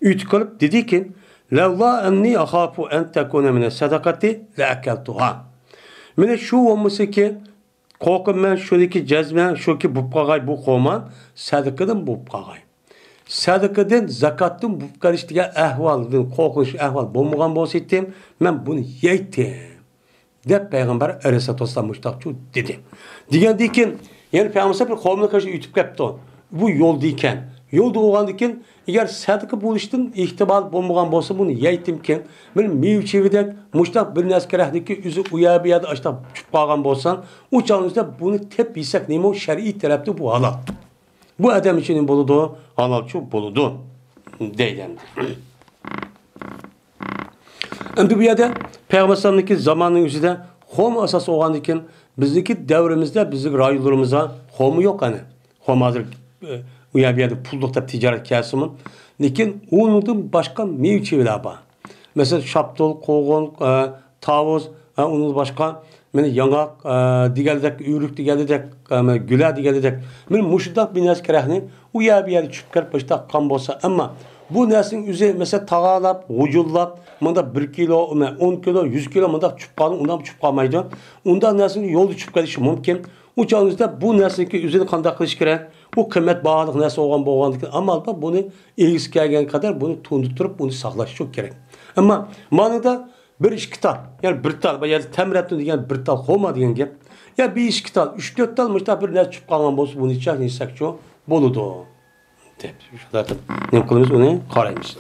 Ütüp kalıp dedi ki levla enni ahafu en tekune mine sadakati le ekeltuha. Mine şu olması ki korkum ben şuradaki cezmen şu ki bupkagay bu kavman sadakadan bupkagay. Sadakadan zakatın bupkarıştığı ehvalın korkunç ehval bulmagan bolsaydım ben bunu yeytim. De Peygamber Aleyhisselatü Vesselam müştakçı dedi. Diyen deyken, yani Peygamber bir kavmine karşı ütüp kaptı. Bu yol deyken, yolda olan deyken, eğer sadıkı buluştun, ihtimal bulmagan bolsa bunu yeytimken, benim mevçevidek, müştak bir neskerehdeki üzü uyabiyadı açta çüp kalgan bolsan, uçağınızda bunu tep bilsek neymi o şer'i tarafta bu halal. Bu adam için buludu, halal çok buludu. Deylendi. Endi bu yerda Peygamberimizdeki zamanın üzerinde xom asası olan iken bizdeki devrimizde bizim raylarımıza xomu yok hani. Xom hazır uya bir yerde pullukta ticaret kesimin. Lekin onun başka mevçeviler var. Mesela şaptol, koğun, tavuz, onun başka yanak, digeldek, ürük digeldek, güler digeldek. Benim muşudak bir nes kerehni uya bir yerde çıkıp başta kan bolsa ama bu nesin üzeri mesela tağalap, ucullap, manda 1 kilo, 10 kilo, 100 kilo manda çüp kalın, ondan çüp kalmayacak. Ondan nesin yolda çüp kalışı mümkün. Uçağınızda bu nesin ki üzeri kandak kılış gerek. Bu kıymet bağlılık nesin olan boğandık. Ama bunu ilgisi gelgen kadar bunu tundutup bunu saklaş çok gerek. Ama manada bir iş kitap, yani bir tal, ya temretli diyen bir tal, homa diyen gel. Ya bir iş kitap, 3-4 tal müştah bir nes çüp kalman bolsa bunu içecek insek çok boludu. Zaten ne kılımız onu karaymış.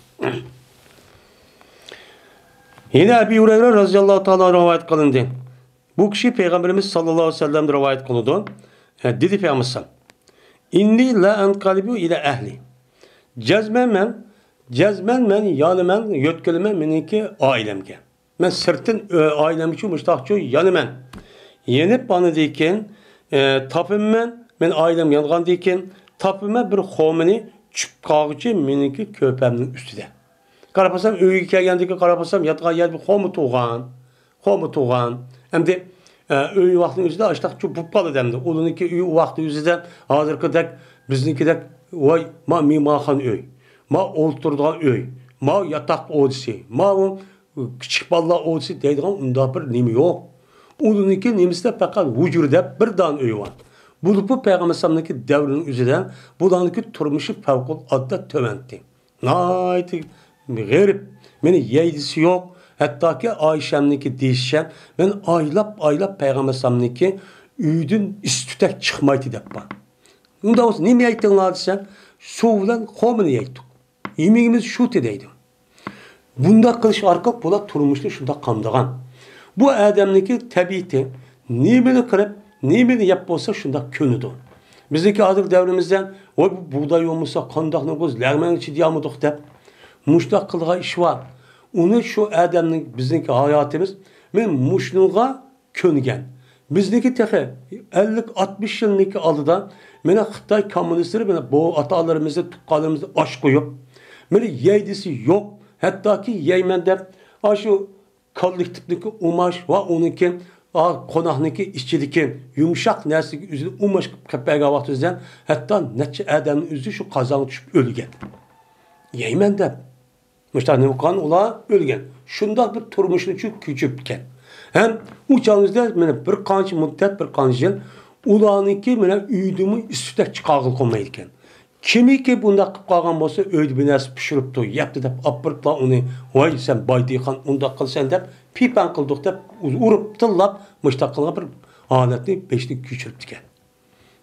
Yine Ebu Hureyre radıyallahu ta'ala rivayet kılındı. Bu kişi Peygamberimiz sallallahu aleyhi ve sellem rivayet kılındı. Dedi Peygamberimiz İnni la enqalibu ile ehli. Cezmen men yani men yötkülüme meniki ailemge. Men sırtın ailem için müştakçı yani men. Yenip bana deyken tapım men ailem yangan deyken tapıma bir xomini çüp kağıcı meniki köpemnin üstüde. Karapasam öyü kelgendeki karapasam yatgan yer bir xomu tuğan. Hem de öyü vaxtın üzüde açtaq çok buppalı demdi. Oluniki öyü vaxtı üzüden hazırkı dek bizniki dek vay ma mimahan öy. Ma olturduğan öy. Ma yatak odisi. Ma küçük balla odisi deydiğin onda bir nemi yok. Oluniki nemisi de fakat vücurda bir dan öy var. Bu Peygamber Sallallahu devrinin üzerinden bulanıki turmuşu fevkalade tövendi. Naiti garip. Meni yeydisi yok. Hatta ki Ayşem'niki değişen ben aylap Peygamber Sallallahu üydün üstütek çıkmaydı dep bana. Bunda olsun ne mi yeyttin lan sen? Soğudan komunu yeyttik. Yemeğimiz şu dedeydim. Bunda kılış arka bula turmuştu şunda kandıgan. Bu adamniki tabiiti ne bile kırıp ne bile yap olsa şunda könüdü. Bizdeki hazır devrimizden o buğday olmuşsa kandaklı göz lağmen içi diyamıdık dep. Muştak kılga iş var. Onu şu adamın bizdeki hayatımız ben muşluğa köngen. Bizdeki tehe 50-60 yılındaki alıdan mene Xitay komünistleri mene bu atalarımızı, tukkalarımızı aş koyup Böyle yeydisi yok. Hatta ki yeymen de şu kollektifdeki umaş ve onunki konaktaki işçideki yumuşak nersiki üzülü umaş kapıya vaktizden hatta neçe adamın üzü şu kazan düşüp ölgen. Yeymen de Müştah Nebukan ola ölgen. Şunda bir turmuşun için küçüpken. Hem uçağınızda bir kanç müddet bir kançın ulanınki üydümü üstüne çıkargıl konmayırken. Kimi ki bunda qıp qalğan bolsa öydü bir nəsə pişiribdi, yaptı deb apırıpla onu, vay sen baydıyxan, onda qılsan deb, pipan qıldıq deb, urup tillap, müştaqılına bir aletini beşlik küçürüpdüken.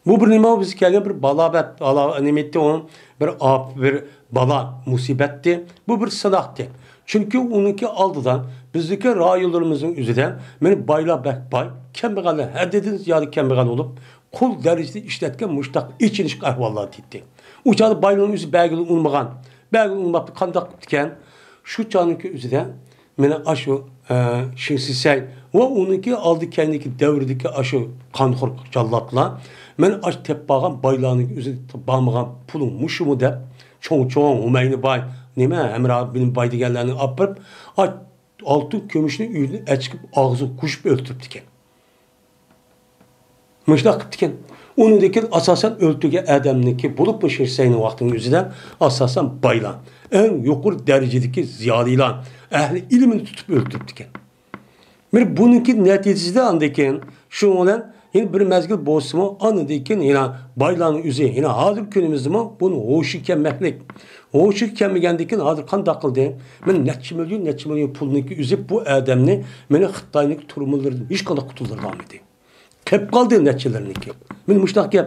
Bu bir nima biz kelgen bir balabet, nimetdi onun bir bala musibetti, bu bir sınahtı. Çünkü onunki aldıdan, bizdeki rayılarımızın üzerinden, beni bayla bek bay, kembeğalı, her dediniz yani kembeğalı olup, kul derecede işletken müştaq içiniş ahvallar deyildi. Uçağı baylığın üzü belgili unmağan, belgili unmaqdı kandak diken, şu çağınınki üzerinden, beni aşı şinsisey ve onunki aldı kendiki devredeki aşı kanxor callatla, ben aş tebbağan baylağının üzerinde bağmağan pulun muşumu de, çoğun umeyni bay, nime Emre benim bay digerlerini apırıp, altın kömüşünü üyünü çıkıp ağzı kuşup öldürüp diken. Müştaq diken. Onun diken asasen öldüğü adamniki bulup mu şirseyinin vaktinin yüzünden asasen baylan. En yukarı derecedeki ziyadıyla ehli ilmini tutup öldürüp diken. Bununki neticesinde andayken şu olan yine bir mezgil bozsumu anındayken yine baylanın üzeri yine hazır günümüzde mi bunu hoşu kemmeklik. Hoşu kemmegendeyken hazır kan takıldı. Ben neçe milyon pulunki üzeri bu adamını beni Xitay'niki turumlardan hiç kadar kutulardan mıydı. Hep kaldı neçelerinki. Ben müştaq ki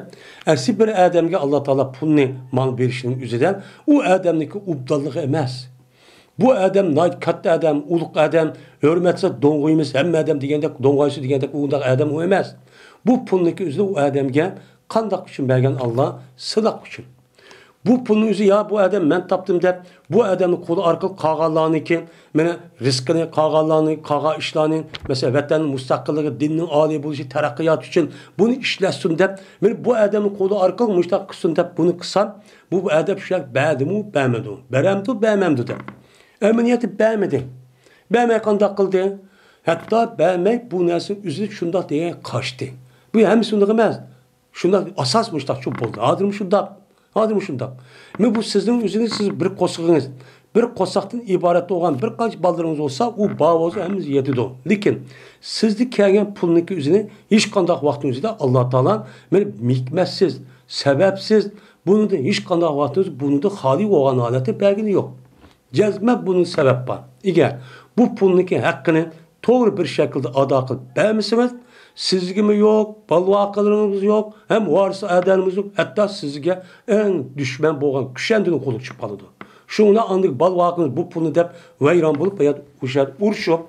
ersi bir adamga Allah Teala pulunu mal verişinin üzerinden o adamniki ubdallığı emez. Bu adam nayt katta adam, uluk adam, hürmetse donğuyumuz, hem adam degende, donğuyusu degende, uğundak adam o emez. Bu pulunki üzerinde o adamga kandak için bergen Allah sılak için. Bu pulun üzü ya bu adam ben taptım de bu adamın kolu arkalı kağallarını ki mene riskini kağallarını kağa işlerini mesela vatanın müstakilliği dinin âli buluşu terakkiyat için bunu işlesin de mene bu adamın kolu arkalı müştakilsin de bunu kısan bu adam şey beğendi mi beğenmedi mi beremdi beğenmemdi de eminiyeti beğenmedi beğenmeye kandak kıldı hatta beğenmek bu nesin üzü şunda diye kaçtı bu hem şunda emez şunda asas müştak çok oldu adırım şunda Adım şundan. Bu sizin üzeriniz siz bir kosağınız, bir kosaktan ibaret olan bir kaç baldırınız olsa o bağızı hemiz yedi o. Lakin sizde kelgen pulunki üzerine hiç kandak vaktinizde Allah Teala hikmetsiz, sebepsiz bunu da hiç kandak vaktinizde bunu da hali olan aleti belgini yok. Cezme bunun sebep var. Eğer bu pulunki hakkını doğru bir şekilde ada kılıp beğenmişsiniz, sizge mi yok, balvakalarımız yok, hem varsa adelimiz yok, hatta sizge en düşman boğan küşendinin kolu çıpalıdı. Şuna andık balvakanız bu pulunu dep veyran bulup veya uşat urşup,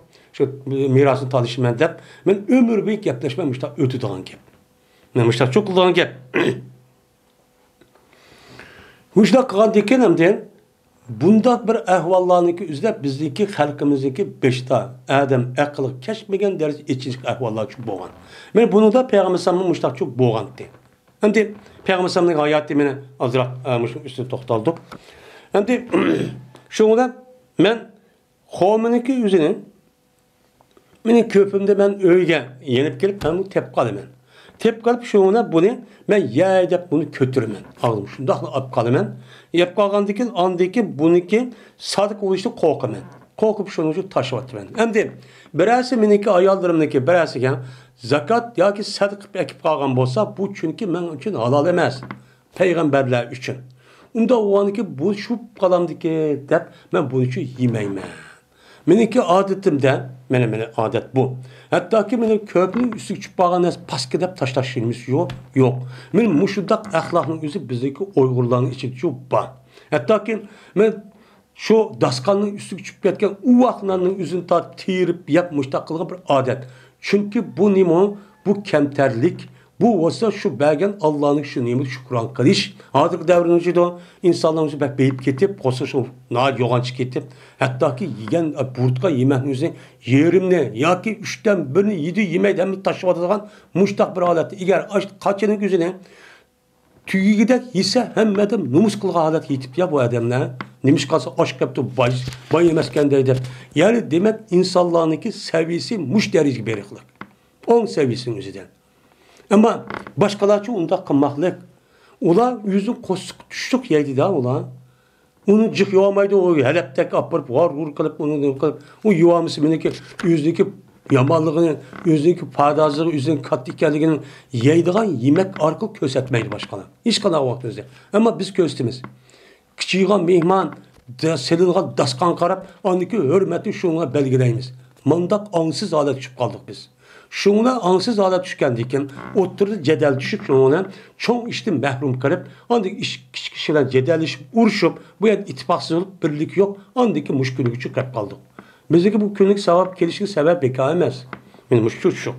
mirasını talışmen dep, ben ömür büyük yaklaşmamış da ötü dağın gep. Nemişler çok kulağın gep. Huşda kağıt deken hemden, bunda bir ahvallarınki üzerinde bizdeki halkımızdaki beşta adam akıllı keşmegen derece içinlik ahvallar çok boğan. Ben bunu da Peygamber Sallallahu müştak çok boğan de. Hem de Peygamber Sallallahu hayatı beni azrak üstüne toxtaldı. Hem de şundan ben kavminiki üzerine benim köpümde ben öyge yenip gelip ben bu tepkalı ben. Tepkalıp şuna bunu ben ya edip bunu kötürmen. Ağzım şunda apkalımen. Yap kalgandıkin andaki bununki sadık oluştu korkamen. Korkup şunu taşıvattı ben. Hem de birisi meniki ayallarımdaki birisi gen zakat ya ki sadık ekip kalgan bolsa bu çünkü ben için halal emez. Peygamberler için. Onda o anki bu şu kalamdaki dep ben bunu için yemeyim. Meniki adetimde mene adet bu. Hatta ki mene köprünün üstü küçük bağına paske dep taşlaşılmış yok. Men muşudak ahlakın üzü bizdeki Uygurların içi çok var. Hatta ki men şu daskanın üstü küçük ketken uvaklarının üzünü ta tirip yapmıştaklığı bir adet. Çünkü bu nimo, bu kemterlik, bu olsa şu belgen Allah'ın şu nimet şükran kılış. Hazır devrinci de insanlarımızı beyip ketip, olsa şu naat yoğancı ketip, hatta ki yiyen burtka yemeğin üzerine yerimle, ya ki üçten birini yedi yemekten mi taşıvatırgan muştak bir alet. Eğer kaçının üzerine tüyügidek yese hem de numus kılga adet yitip ya bu adamlar. Nemiş kalsa aşk yaptı bay yemezken de. Yani demek insanlığındaki seviyesi müşterici beriklik. 10 seviyesinin üzerinden. Ama başkaları onda kılmaklık. Ola yüzün kosuk düştük yeydi daha ola. Onu cık yuvamaydı o heleptek apırıp var vur kılıp onu kılıp o yuvamısı benimki yüzdeki yamanlığını, yüzdeki padazlığı, yüzdeki katlikelliğinin yeydiğen yemek arka kösetmeydi başkalar. Hiç kadar vakti özde. Ama biz köstimiz. Küçüğün mehman, selilgan daskan karab, andaki hürmeti şuna belgileyimiz. Mandak ansız alet düşüp kaldık biz. Şuna ansız alet düşkendikken, oturdu cedel düşüp şuna, çok işte mehrum karab, andaki kişiler cedelleşip, uruşup, bu yer ittifaksız olup birlik yok, andaki muşkülü küçük hep kaldık. Bizdeki bu günlük sevap gelişkin sebep bekayemez. Yani muşkül şu.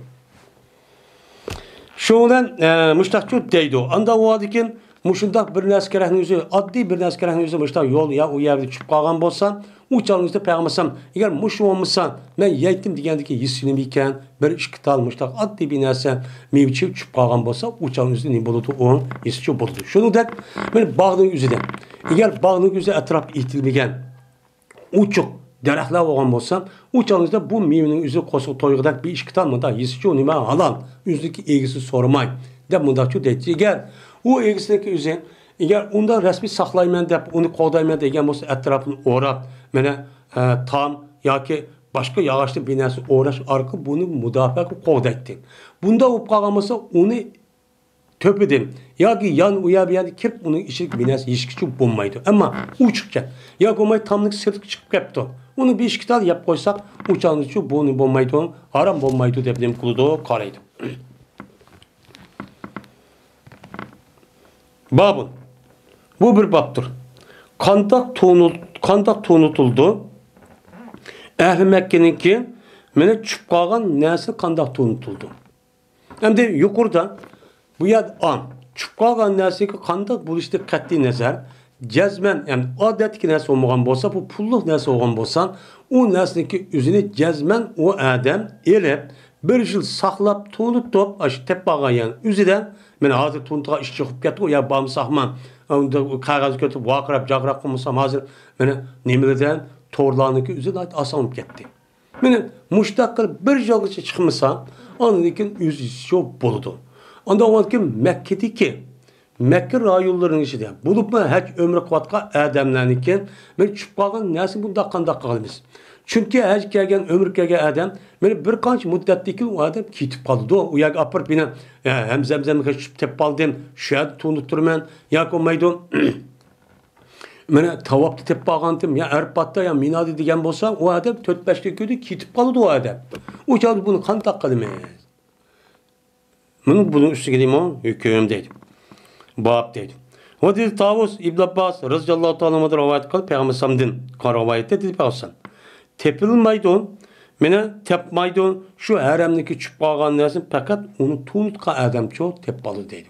Şuna muştakçı deydi o. Anda o adikin, muşundak bir neskerahın yüzü, addi bir neskerahın yüzü muştak yol ya o yerde çıkıp kalgan bolsan, uçağınızda peygambersem, eğer muş olmuşsan, ben yeytim diyendeki yisinim iken, bir işkit almıştak, addi bir nesken mevçi çıkıp kalgan bolsa, uçağınızda ne buludu, onun yisici buludu. Şunu der, ben bağının yüzüden, eğer bağının yüzü etraf ihtilmegen, uçuk, derahlar olgan bolsan, uçağınızda bu mevinin yüzü kosu toygudak bir işkit almadan, yisici onu ben alan, yüzdeki ilgisi sormay, de mundakçı deyci gel. O ilgisindeki yüzün, eğer ondan resmi saklayman deyip, onu kodayman deyken bolsa etrafını orap, mene tam ya ki başka yağışlı binası uğraş arka bunu müdafaa kodaytın. Bunda olup kalmasa onu töpedin. Ya ki yan uya bir yani kirp bunun işi binası işkiçi bulmaydı. Ama uçukken ya ki tamlık sırtık çıkıp yaptı. Onu bir işkital yap koysak uçağınız için bunu bulmaydı. Haram bulmaydı dedim kuludu karaydı. Babın. Bu bir babdır. Kandak tonutuldu. Ehli Mekke'ninki mene çüp kalgan nesi kandak tonutuldu. Hem de yukarıda bu yad an. Çüp kalgan nesi ki kandak bu işte katli nezer. Cezmen yani adet ki nesi olmayan bolsa bu pulluk nesi olmayan bolsan o nesindeki üzerine cezmen o adam elip bir yıl saklap tonutup aşı tep bağan yani üzerine mene hazır tonutuğa iş çıkıp getti o ya bağım sahman kağıt götürüp vakrap cagrak olmasam hazır mene nemirden torlarındaki üzerine asanıp gitti. Mene muştakkıl bir yıl çıkmışsa onun için yüzü çok buludu. Onda o ki Mekke'deki Mekke rayonlarının içinde bulup mu hiç ömrü kıvatka adamlarınken ben çıkıp kalgan nesi bunda kandak kalmış. Çünkü hiç gelgen ömrü gelgen adam ben bir kanç müddetteki o adam kitip kaldı. O yak apır bina hem zemzemlik çıkıp tep aldım şu an tunutturman yak olmaydı. Ben tavapta tep bağlantım ya Erpat'ta ya Mina'da diyen bolsa o adam 4-5 köydü kitip kaldı o adam. O çaldı bunu kandak kalmış. Bunun üstü geleyim o hükümdeydi. Bab deydi. O dedi Tavus İbn Abbas radıyallahu ta'ala rivayet kılıp Peygamber samdin kan rivayette dedi Peygamber. Tepilmaydın mene tepmaydın şu haremdeki çüp bağan nesin fakat onu tunutka adam çok tepbalı deydi.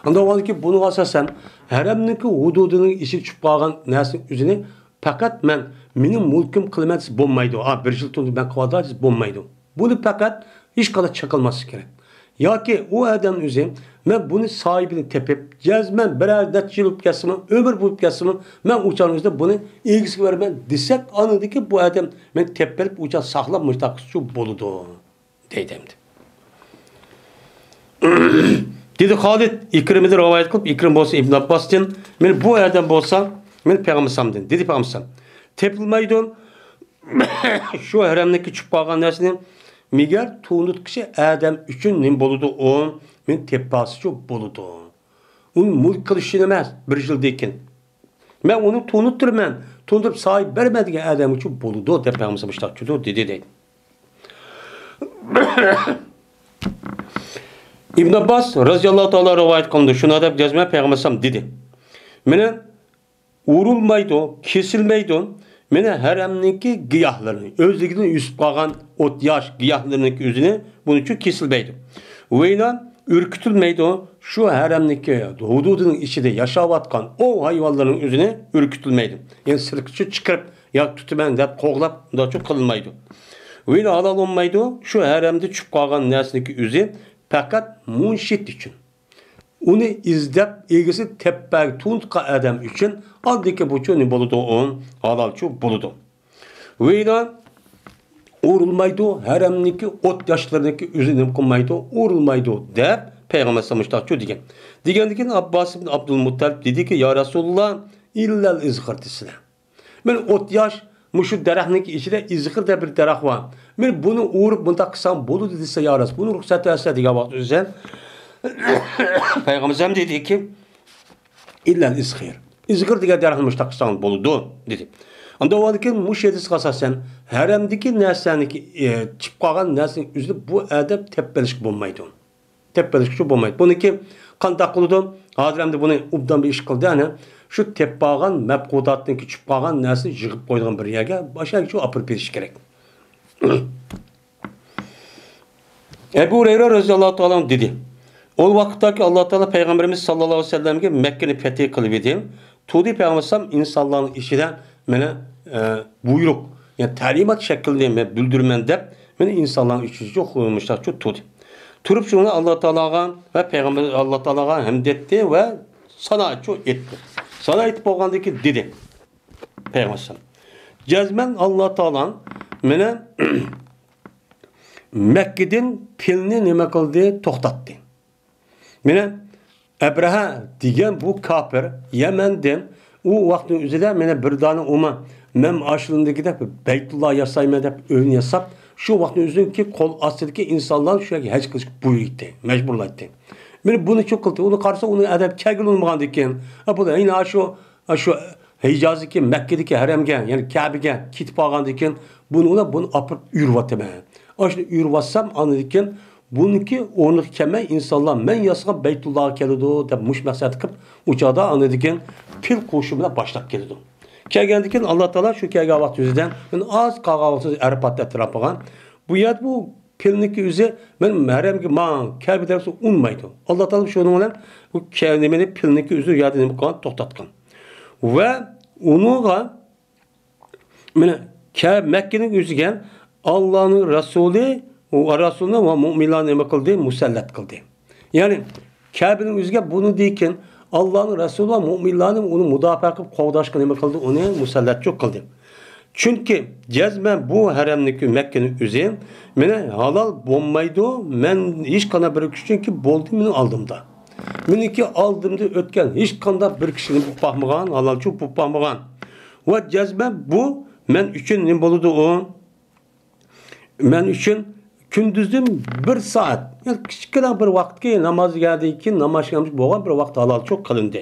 Anda var ki bunu asasen haremdeki hududunun işi çüp bağan nesin üzerine fakat men benim mülküm kılmetsiz bulmaydı. Bir yıl tundu ben kavadarsız bulmaydı. Bunu fakat hiç kadar çakılması gerek. Ya ki o adam üzerine ben bunu sahibini tepip cezmen birer detçilik kesimi ömür bulup kesimi ben uçağınızda bunu ilgisi vermem desek anladı ki bu adam ben tepelip uçağı saklamış takısı boludu deydimdi. Dedi Halid İkrim'i de rivayet kılıp İkrim bolsa İbn Abbas'ın ben bu adam bolsa ben Peygamber samdin dedi Peygamber sam. Tepilmeydin şu haremdeki çüp bağan nesinin migar tuğnut kişi adam üçün ne boludu o men tepası çok boludu. Onun mülk kılışı demez bir yıldayken. Ben onu tuğnutturman. Tuğnutup sahip vermediği adam için boludu. Tepamıza başlatıyordu dedi de. İbn Abbas radıyallahu ta'ala rivayet kıldı. Şuna da cezme Peygamber dedi. Mene uğrulmaydı, kesilmeydi. Mene haremdeki gıyahlarını, özlükünün üst bağan ot yaş gıyahlarının üzerine bunun için kesilmeydi. Veyna ürkütülmeydi o şu haremdeki hududunun içinde yaşavatkan o hayvanların üzerine ürkütülmeydi. Yani sırkıcı çıkarıp yak tutumen deyip koğlap daha çok kılınmaydı. Veyna halal olmaydı o şu haremde çüp kalgan nesindeki üzeri fakat munşit için. onu izlep ilgisi teppek tuntqa adam için aldiki bu çö ne boludu on halal çö boludu. Veydan uğrulmaydı, haremniki ot yaşlarındaki üzünim kılmaydı, uğrulmaydı dep Peygamber sallallahu aleyhi ve Digendikin Abbas ibn Abdülmuttalib dedi ki ya Resulullah illel izhırtisine. Ben ot yaş muşu derahniki içinde izhır de bir derah var. Ben bunu uğrup bunda kısam bolu dediyse ya Resulullah. Bunu ruhsat etse diye vakti üzerine. Peygamber dedi ki illel izhır. İzhır diye derahın muşta kısam boludu dedi. Anda o vakti muş yedisi kasasen haremdeki nesleniki çıp kalan neslenin üzülüp bu edep teppeliş bulmaydı. Teppeliş bulmaydı. Bunu ki kandak kılıdı. Haziremde bunu ubdan bir iş kıldı. Yani şu teppağan mebkudatın ki çıp kalan nesli yığıp koyduğun bir yere başka şu apır periş gerek. Ebu Hureyre radıyallahu anh dedi. O vakitteki Allah Teala Peygamberimiz sallallahu aleyhi ve sellem'e Mekke'ni fetih kılıverdi. Tudi Peygamber insanların işinden mene buyruk yani talimat şeklinde bildirmen de mene insanların işi çok koymuşlar çok tudi. Turup şunu Allah Teala'ga ve Peygamber Allah Teala'ga hamd etti ve sana çok etti. Sana etip olgandaki dedi Peygamber. Cezmen Allah Teala mene Mekke'den pilini nime kıldı toxtattı. Mene Ebreha diyen bu kafir Yemen'den o vaktin üzerinde mene bir tane oma mem aşılındaki de Beytullah yasayma da ön yasap şu vaktin üzerindeki kol astındaki insanlar şu an hiç kılıç buyurdu mecburlar etti. Mene bunu çok kıldı. Onu karşı onu edep çegil olmayan diken. Bu da yine şu Hicaz'daki Mekke'deki haremge yani Kabe'ge kitip ağan diken bunu apıp ürvatı ben. Aşırı ürvatsam anladıkken bununki onu keme insanlar men yasığa Beytullah'a geldi de muş maksat kıp uçağda anladıkken pil koşumuna başlap geldi. Kelgendikken Allah Teala şu kelgavat yüzüden az kağavasız Arapat'ta etrafıgan bu yad bu pilniki yüzü benim meremki man Kabe tarafı unmaydı. Allah Teala şunu olan bu kendimini pilniki yüzü yadını kan toxtatkan. Ve onu da Mekke'nin yüzügen Allah'ın Resulü o Resulüne ve müminlerine ne kıldı? Musallat kıldı. Yani Kabe'nin yüzüge bunu deyken Allah'ın Resulü ve müminlerine onu müdafaa kılıp kovdaşkı ne kıldı? Onu musallat çok kıldı. Çünkü cezmen bu haremdeki Mekke'nin yüzüge mene halal bombaydı. Men hiç kana bir kişinin ki boldu meni aldımda. Meni ki aldımda ötken hiç kanda bir kişinin bu pahmıgan halal çok bu pahmıgan. Ve cezmen bu men üçün ne boludu o? Men üçün gündüzün bir saat, yani küçükten bir vakti namaz geldi ki namaz gelmiş boğan bir vakti halal çok kalındı.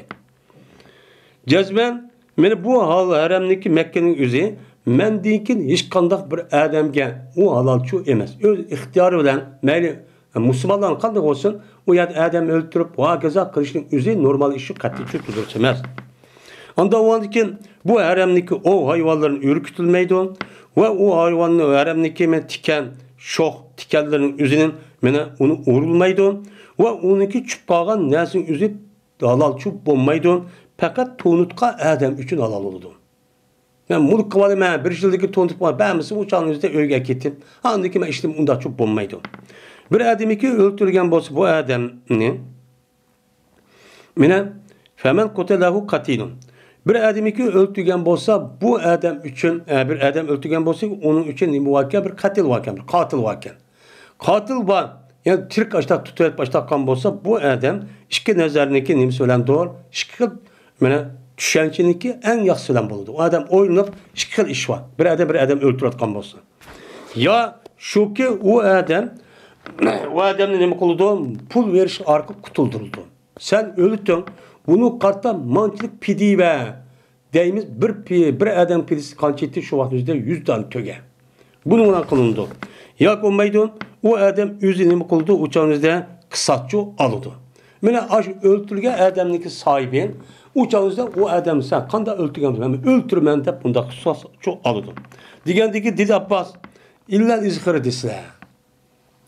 Cezben, beni bu haremdeki Mekke'nin yüzü, men deyken hiç kandak bir adamge o halal çok emez. Öz ihtiyarı bilen, meyli Müslümanların kandak olsun, o ya adam öldürüp o herkese kılışın yüzü normal işi katı çok düzeltemez. Anda o andikin bu haremdeki o hayvanların ürkütülmeydi ve o hayvanın haremdeki tiken şoh tikenlerin üzerinin mene onu uğrulmaydı ve onunki çıpağan nesin üzü halal çup bulmaydı fakat tonutka adam için halal oldu. Ben bunu kıvalı ben bir yıldaki tonutka ben misin uçağın üzerinde ölge gittim. Andaki ben işlem onda çup bulmaydı. Bir adamı ki öldürgen bolsa bu adam ne? Mene femen kotelahu katilun. Bir adamı ki öldürgen bolsa bu adam için bir adam öldürgen bolsa onun için muvakke bir katil vaken, bir katil vaken. Katil var. Yani Türk açta tutup başta kan bolsa bu adam işki nazarındaki nim söylen doğru. İşki mene düşençiniki en yaxşı söylen buldu. O adam oynayıp işki iş var. Bir adam öldürüp kan bolsa. Ya şu ki o adamın ne kıldı? Pul veriş arka kutulduruldu. Sen öldün. Bunu kartta mançılık pidi ve deyimiz bir adam pidisi kançetti şu vaktimizde 100 tane töge. Bunu ona kılındı. Ya olmaydı o adam yüzünü kıldı uçağınızda kısatçı alıdı. Mene aş öldürge adamdaki sahibin uçağınızda o adam sen kanda öldürgen öldürmen de bunda kısatçı alıdı. Digendeki Didi Abbas illa izhır disle.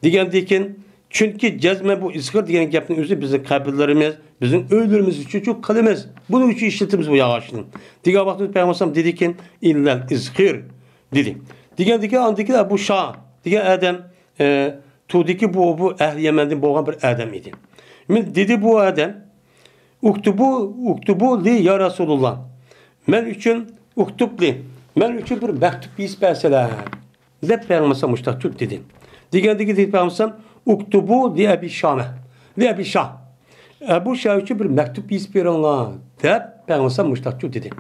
Digendekin çünkü cezme bu izhır diyen gapın özü bizim kabirlerimiz, bizim ölürümüz için çok kılımız. Bunun için işletimiz bu yağışının. Diga vakti Peygamber dedi ki illel izhır dedi. Digendeki andaki de bu şah. Diga adam tudiki bu Ehl Yemen'den boğan bir adam idi. Dedi bu adam uktubu li ya Rasulullah. Men üçün uktubli. Men üçün bir mektup isperseler. Dep Peygamber müştak dedi. Digerdeki deyip Peygamber uktubu li Ebi Şame. Li Ebi Şah. Ebu Şah üçün bir mektup isperseler. Dep Peygamber müştak dedi.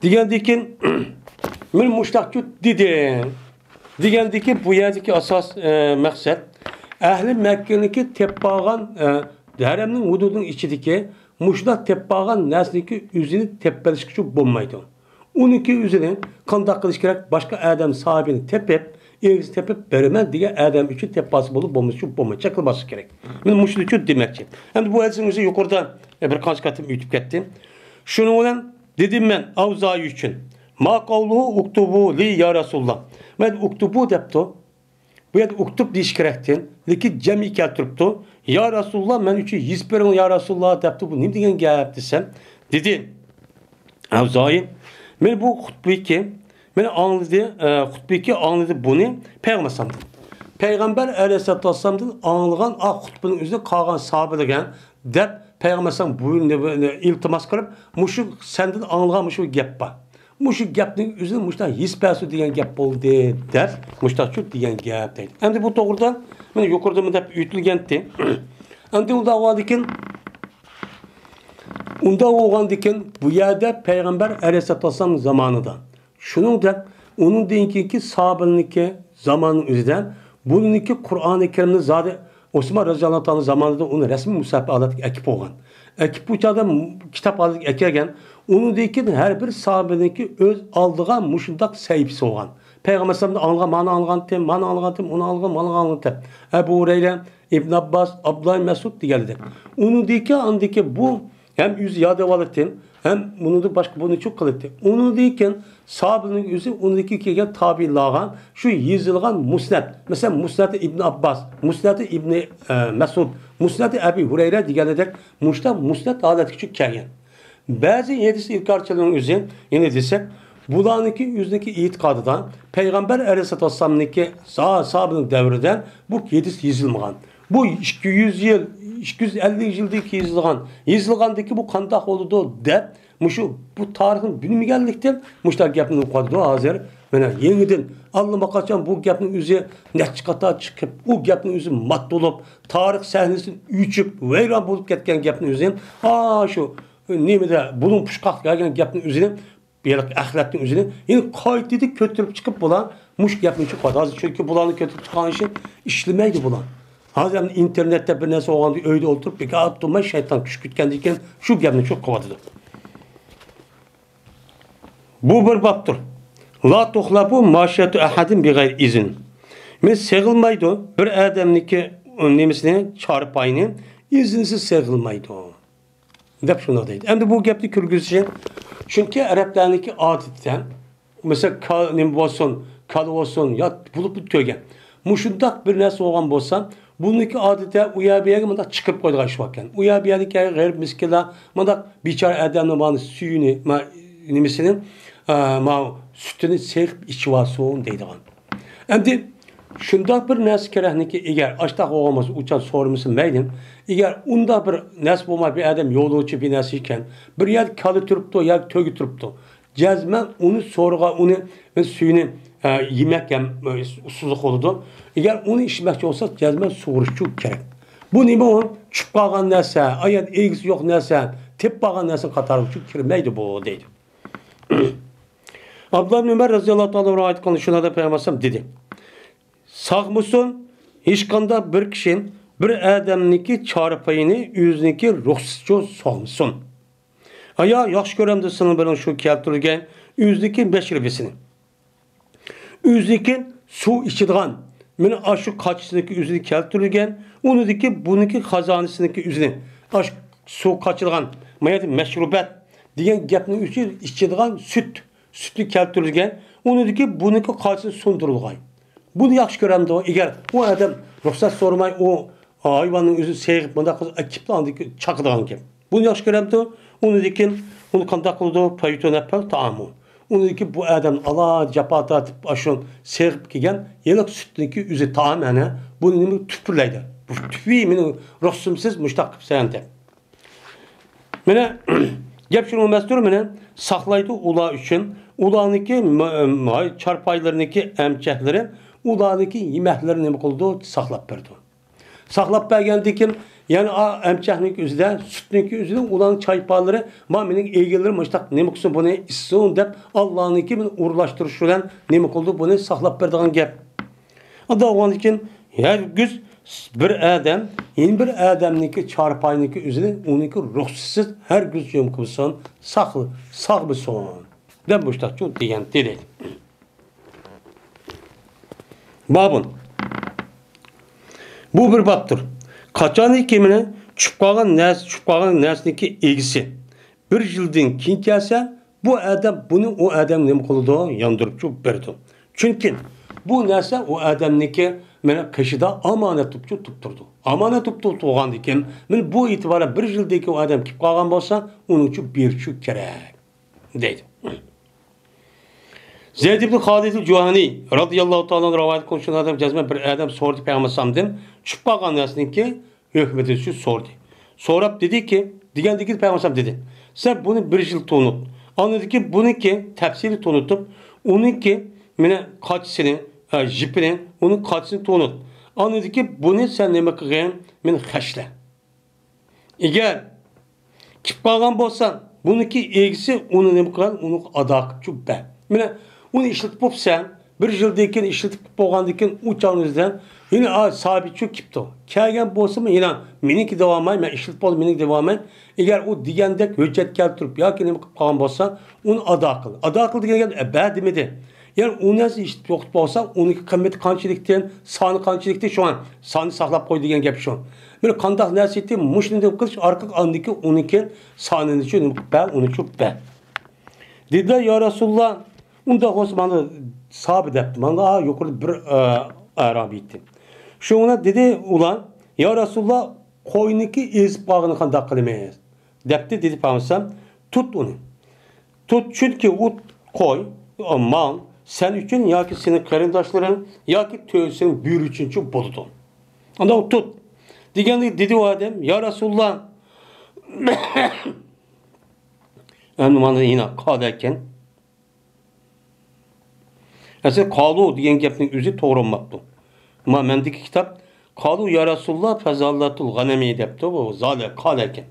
Digerdeki men müştak dedi. Digerdeki bu yerdeki asas maksat Ahli Mekke'niki tebbağan haremning hududunun içideki muşda tebbağan nesniki üzünü teppelişki bulmaydı. Uniki üzünü kandak kılış gerek başka adam sahibini tepep, ilgisi tepep veremez diye adam için tebbası bulup bulmayı çakılması gerek. Ben muşlu için demekçi. Hem bu hadisin üzü yukarıda birkaç katım ütüp kettim. Şunu olan dedim ben Avzai için. Ma kavluhu uktubu li ya Resulullah. Ben uktubu depti. Bu yer uktub deyiş gerektin. Lekin cemi keltiripti. Ya Resulullah men üçün yüz verin ya Resulullah depti. Bu ne degan gap desem. Dedi. Avzai. Men bu hutbeki men anladı. Hutbeki anladı bunu. Peygamber'den. Peygamber Aleyhisselatü Vesselam'dan anlagan hutbunun üzerine kalgan sahabelerden dep Peygamber'den buyurun iltimas kılıp muşu senden anlagan muşu gap var. Muşu gapning üzerine muşta hispersu degan gap bo'ldi deb muşta şu degan gap deydi. Endi bu to'g'rida men yuqorida mı deb uyutilgandi. Endi unda olgandikin bu yerda Peygamber Aleyhisselatü Vesselam zamanında. Şunun da onun deyinki sahabeninki zamanın üzerinden bununki Kur'an-ı Kerim'de zaten Osman radıyallahu anh zamanında onu resmi musahaf alat ekip olgan. Ekip bu çağda kitap alat ekerken onun deyinki her bir sahabeninki öz aldığı muşundak sahipsi olgan. Peygamber sallallahu aleyhi ve sellem mana algan tem, onu algan tem. Ebu Hureyre, İbn Abbas, Abdullah Mesud diğerleri. Onun deyinki andaki bu hem yüz yada valittin hem bunu da başka bunu çok kılıktı. Onu deyken sahabenin yüzü ondaki kegen tabi'lagan şu yazılgan musnad. Mesela musnad İbn Abbas, musnad İbn Mesud, musnad Ebu Hureyre diğerleri musnad adet küçük kegen. Bazı hadis ilkarçıların yüzü yine desek bulanıki yüzdeki itikadıdan Peygamber Aleyhisselatü Vesselam'nınki sahabenin devreden bu hadis yazılmagan. Bu 200 yıl 250 yıldaki yazılgandaki bu kandak oldu dep muşu bu tarihin bilmegenlikten muşlar gapını okudu hazır mana yeniden Allah'ıma kaçan bu gapning üzü neçe kata çıkıp bu gapning üzü mat olup tarih sahnesini üçüp veyran bulup ketken gapning üzü şu nemede bunun puşkak gelgen gapning üzü bir ahiretning üzü yine kayıtlı kötürüp çıkıp bulan muş gapning çıkmadı hazır çünkü bulanı kötürüp çıkan işi işlemeydi bulan. Hazır internette bir neyse o anda öyle oturup bir kağıt şeytan küşkürtkendiyken şu gapni çok kovadıdı. Bu bir baptır. La tuhlabu maşiyatu ahadin bi gayr izin. Men seğilmaydı bir adamniki nemesine çarpayını izinsiz seğilmaydı. Dep şuna deydi. Hem de bu gapni kürgüzüşen çünkü Araplarındaki adetten mesela kal olsun ya bulup tügen. Muşundak bir nesi olan bolsa bununki adete uyabiye manda çıkıp koyduğu şu vakken. Uyabiyedeki gayr miskila manda biçare adamın bana suyunu nemesinin sütünü sevip içivasın deydi. Endi şundak bir nesi kerehniki eğer açtak olmaz uçan sorumlusun meydin. Eğer unda bir nesi bulma bir adam yolcu bir nesi iken bir yer kalı turuptu ya tögü turuptu. Cezmen onu sorga onu suyunu yemek susuzluk oldu. Eğer onu içmekçi olsa cezmen soğuruşçu gerek. Bu neyme o? Çıp kalgan nese, ayet ilgisi yok nese, tep kalgan nese katarıcı kirmeydi bu deydi. Abdullah bin Ömer radıyallahu anh'a ait konuşuna da Peygamber dedi. Sağ mısın? Hiç kanda bir kişinin bir adamniki çarpayını yüzüneki ruhsuzcu soğmuşsun. Aya yaxşı görəmdə sınır bilen şu keltirgen yüzdeki beşribesini. Yüzdeki su içidigan. Meni aşı kaçısındaki yüzünü keltirgen, onudaki bununki hazanesindeki yüzünü. Aş su kaçırgan, mayat meşrubet diyen gapning yüzü içidigan sütü keltirgen, onudaki bununki kaçısını sundurulgan. Bunu yaxşı görəmdə o. Eğer o adam ruhsat sormay o hayvanın yüzü seyirip bunda ekiplandaki çakıdığan gibi. Bunu yaxşı görəmdə o. Onu dikin, onu kandak kıldı, payıtı nepel taamu. Onu dikin bu adam Allah capata atıp aşın serip kigen, yelik sütündeki yüzü taam yani, bunu tüpürleydi. Bu tüpüyü minin ruhsumsuz müştak sayante. Mene gep şunu mestur mene saklaydı ula üçün. Ulaniki çarpaylarındaki emçehleri ulaniki yemeklerini ne kıldı saklap verdi. Saklap bergendi kim? Yani emçehlik üzüden, sütniki üzüden ulan çaypaları maminin ilgileri mıçtak ne mıksın bunu istiyorsun dep Allah'ınki min uğurlaştırışılan ne mıkıldı bunu saklap verdiğin gep. Ada olan için her güz bir adam, yeni bir adamniki çarpayınki üzüden onunki ruhsuz her güz yumkusun saklı, saklı son. Ben bu işte çok diyen dedi. Babın. Bu bir babdır. Kaçan ikimine çıpkalan nesniki ilgisi. Bir yıldan kin gelse bu adam bunu o adam ne kılıdı yandırıp çok berdi. Çünkü bu nesne o adamniki mene kışıda amanet tutturdu. Amanet tutturdu oğan dikim. Men bu itibara bir yıldaki o adam kip kalgan bolsa onun için bir çük gerek. Deydi. Zeyd ibn Halid Cuhani radıyallahu ta'ala rivayet konuşan adam cezme bir adam sordu Peygamber'den çıp kalgan nesniki hükmeti şu sordu. Sonra dedi ki digen Peygamber dedi. Sen bunu bir yıl tonut. Anladı ki bunu ki tefsiri tonutup onun ki mene kaçsını jipinin onun kaçsını tonut. Anladı ki bunu sen ne bakayım men haşle. Eğer kip kalgan bolsa bununki ilgisi onu ne bakayım onu adak çubbe. Mene onu işletip sen bir yıldayken işletip boğandayken uçağınızdan yine sabit çok kipto. Kâgen bolsa mı yine miniki devamay ben işletip ol minik devamay. Eğer o digendek hüccet keltirip ya ki ne kalgan bolsa onu adı akıl. Adı akıl diyen geldi demedi. Yani onu nasıl işletip yokup olsa onunki kımmeti kançilikten sanı kançilikten şu an sanı saklap koy diyen gep şu an. Böyle kandak nesiyeti muşnun da kılıç arka andaki onunki sanının için ben onu çok ben. Dediler ya Resulullah onda Osmanlı sabit etti. Bana yukarıda bir Arabi etti. Şu ona dedi ulan ya Resulullah koyniki ezip bağını kandak kılmayız. Depti dedi Peygamber tut onu. Tut çünkü o koy o mal sen için ya ki senin karındaşların ya ki tövsenin büyür için çok boludu. Onda tut. Digen dedi o adam ya Resulullah Anlamanı yine kaderken Mesela kalu diyen gepning üzü to'g'rilmabdi. Ama mendeki kitap kalu ya Resulullah fezallatul ghanemi debdi bu zale kaderken.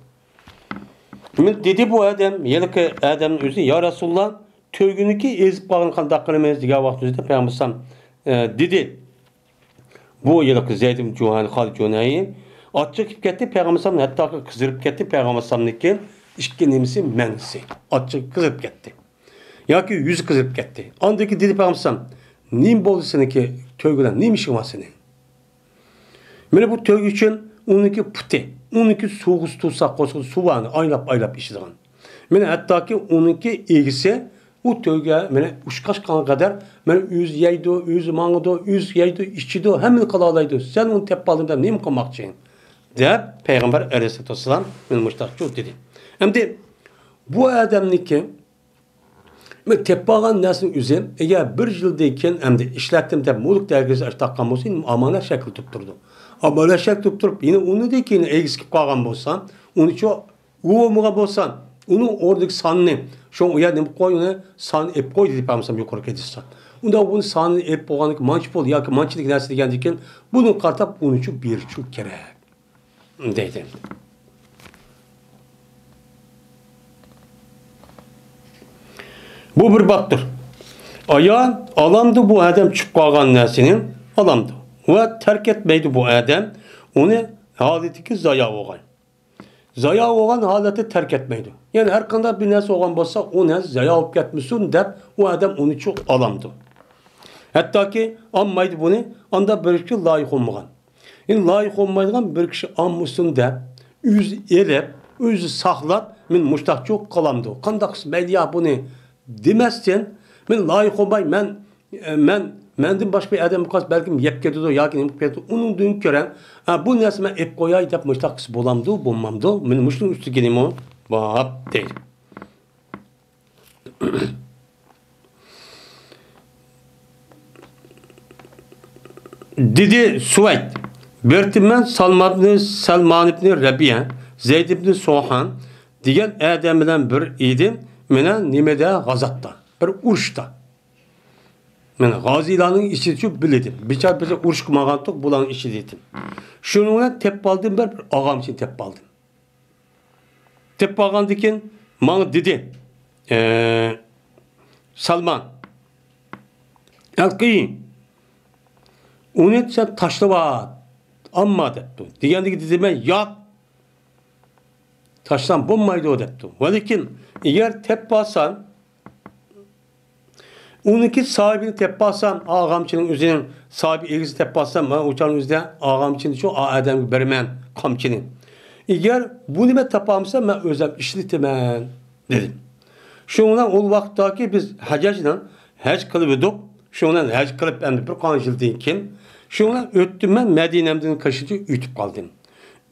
Dedi bu adam, yelki adamın özü ya Resulullah tögüniki ezip bağını kandak kılmayız diye vakti özü de Peygamber dedi. Bu yelki Zeyd ibn Cuhani Halid Cuhani açık gitti Peygamber hatta kızırıp gitti Peygamber'niki işki nemisi mensi. Açık kızırıp gitti. Ya ki yüzü kızırıp gitti. Andaki dedi Peygamber nim boldu seneki tögüden nim işin var senin. Mene bu tögü için onunki puti. Onunki soğuz tutsak koşul suvanı aylap işidigan. Mene hatta ki onunki ilgisi o tögü mene uşkaş kan kadar mene üz yeydu, üz mağdu, üz yeydu, işçidu hemen kalalaydı. Sen onu teppalında nim komakçın. De Peygamber Aleyhisselatü Vesselam mene müştakçı dedi. Hem de bu adamniki teppağan nesin üzüm eğer bir yıldayken hem de işlettim de muluk dergisi açtakkan olsun amana şekli tutturdu. Amana şekli tutturup yine onu da ki yine eksikip kalgan bolsan onu çok uğumuğa bolsan onu oradaki sanını şu an uyanım koy onu san ep koy dedi pamsam yukarı kedistan. Onda bunu sanını ep boğanlık manç bol ya ki mançlık neresi digendikken bunu kartap onu çok bir çok kere dedi. Bu bir baktır. Aya alamdı bu adam çıkıp kalgan nesinin alamdı. Ve terk etmeydi bu adam. Onu haleti zaya olgan. Zaya olgan haleti terk etmeydi. Yani her kanda bir nes olgan bolsa o nes zaya alıp gitmişsin der. O adam onu çok alamdı. Hatta ki anmaydı bunu anda bir kişi layık olmagan. Yani layık olmaydıgan bir kişi anmışsın der. Üz elep, üz saklap min muştak çok kalamdı. Kandak ya bunu demezsen men layık olmay menden başka bir adam kas belki yep ketido ya ki onun dün gören bu nesme ep koyay dep müştakıs bolamdı bulmamdı men müştün üstü gelim o bab değil. Dedi Suveyd Bertimen Salman ibn Rabi'a Zeyd ibn Sohan degan adam bilan bir edim. Menen nimede gazatda, bir urushda. Mena g'oziylarning ichida shu bildim. Bicha urush qilmagandik, bularning ichida edim. Shuning bilan tep oldim, bir og'amchini tep oldim. Tep olgandan keyin menga dedi, Salman, Alqiy, uni sen tashlab at, amma debdi. Degandagi dedi men, yo'q. Taşlan bo'lmaydi o debdi. Lekin eğer tep olsam, uniki sahibini tep olsam, ağamçının o'zining sahibi egisi tep olsam, men o'shaning o'zida ağamchini shu odamga beraman qamchini. Eğer bu nima topamsam, men o'zim ishlataman dedim. Shundan o vaqtdagi biz hajjdan haj qilib edik. Shundan haj qilib endi bir qancha yildan keyin shundan o'tdim, men Madinamdan qashida o'tib qoldim.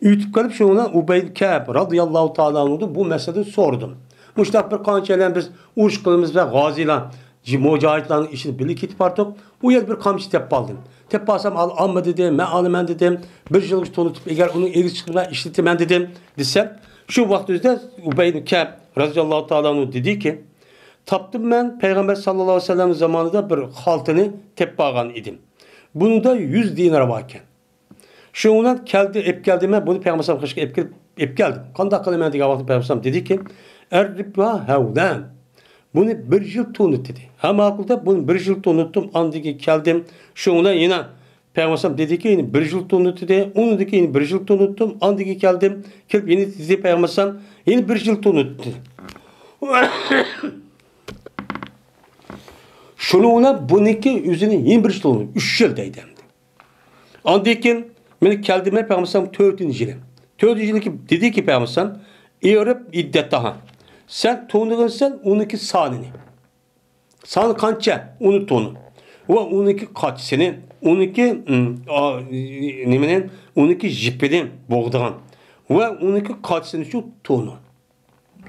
Ütüp kalıp şuna Ubey Ka'b radıyallahu ta'ala anhu bu meselede sordum. Muştaq bir qanchalar biz urush qilamiz ve g'oziylar, mujahidlarning işini birlikte ketib bardik. U yer bir qamchi tep oldim. Tep olsam alma dedim, men olaman dedim. Bir yil tonutib, eğer uning egiz chiqsa ishlataman dedim. Desem, şu vaqt o'zida Ubey Ka'b radıyallahu ta'ala anhu dedi ki, tapdım ben Peygamber sallallahu aleyhi ve sellem zamanında bir xaltini tep olgan edim. Bunun da 100 dinar varken. Şundan geldi ben bunu Peygamber sallallahu aleyhi ve sellem ep geldim. Qanday qilaman degan vaqtda Peygamber sallallahu dedi ki, "Erribha havdan." Bunu bir yil tonut dedi. Ha ma'qulda bunu bir yil tonuttum, andiki keldim. Şundan yine Peygamber sallallahu dedi ki, "Yine bir yil tonut dedi." Onundaki yine bir yil tonuttum, andiki geldim. Kelip yine dedi Peygamber sallallahu yine bir yil tonut dedi. Şununla buniki yüzünü yine bir yil tonut. 3 yıl deydi. Andiki men keldim Peygamber sallallahu 4. yılı. 4. yılı dedi ki Peygamber sallallahu Eyüp iddet daha. Sen tonuğunsan 12 sanini. San kança? 10 tonu. Ve 12 kaç senin? 12 nemenin 12 jipeden boğdağın. Ve 12 kaç senin şu tonu.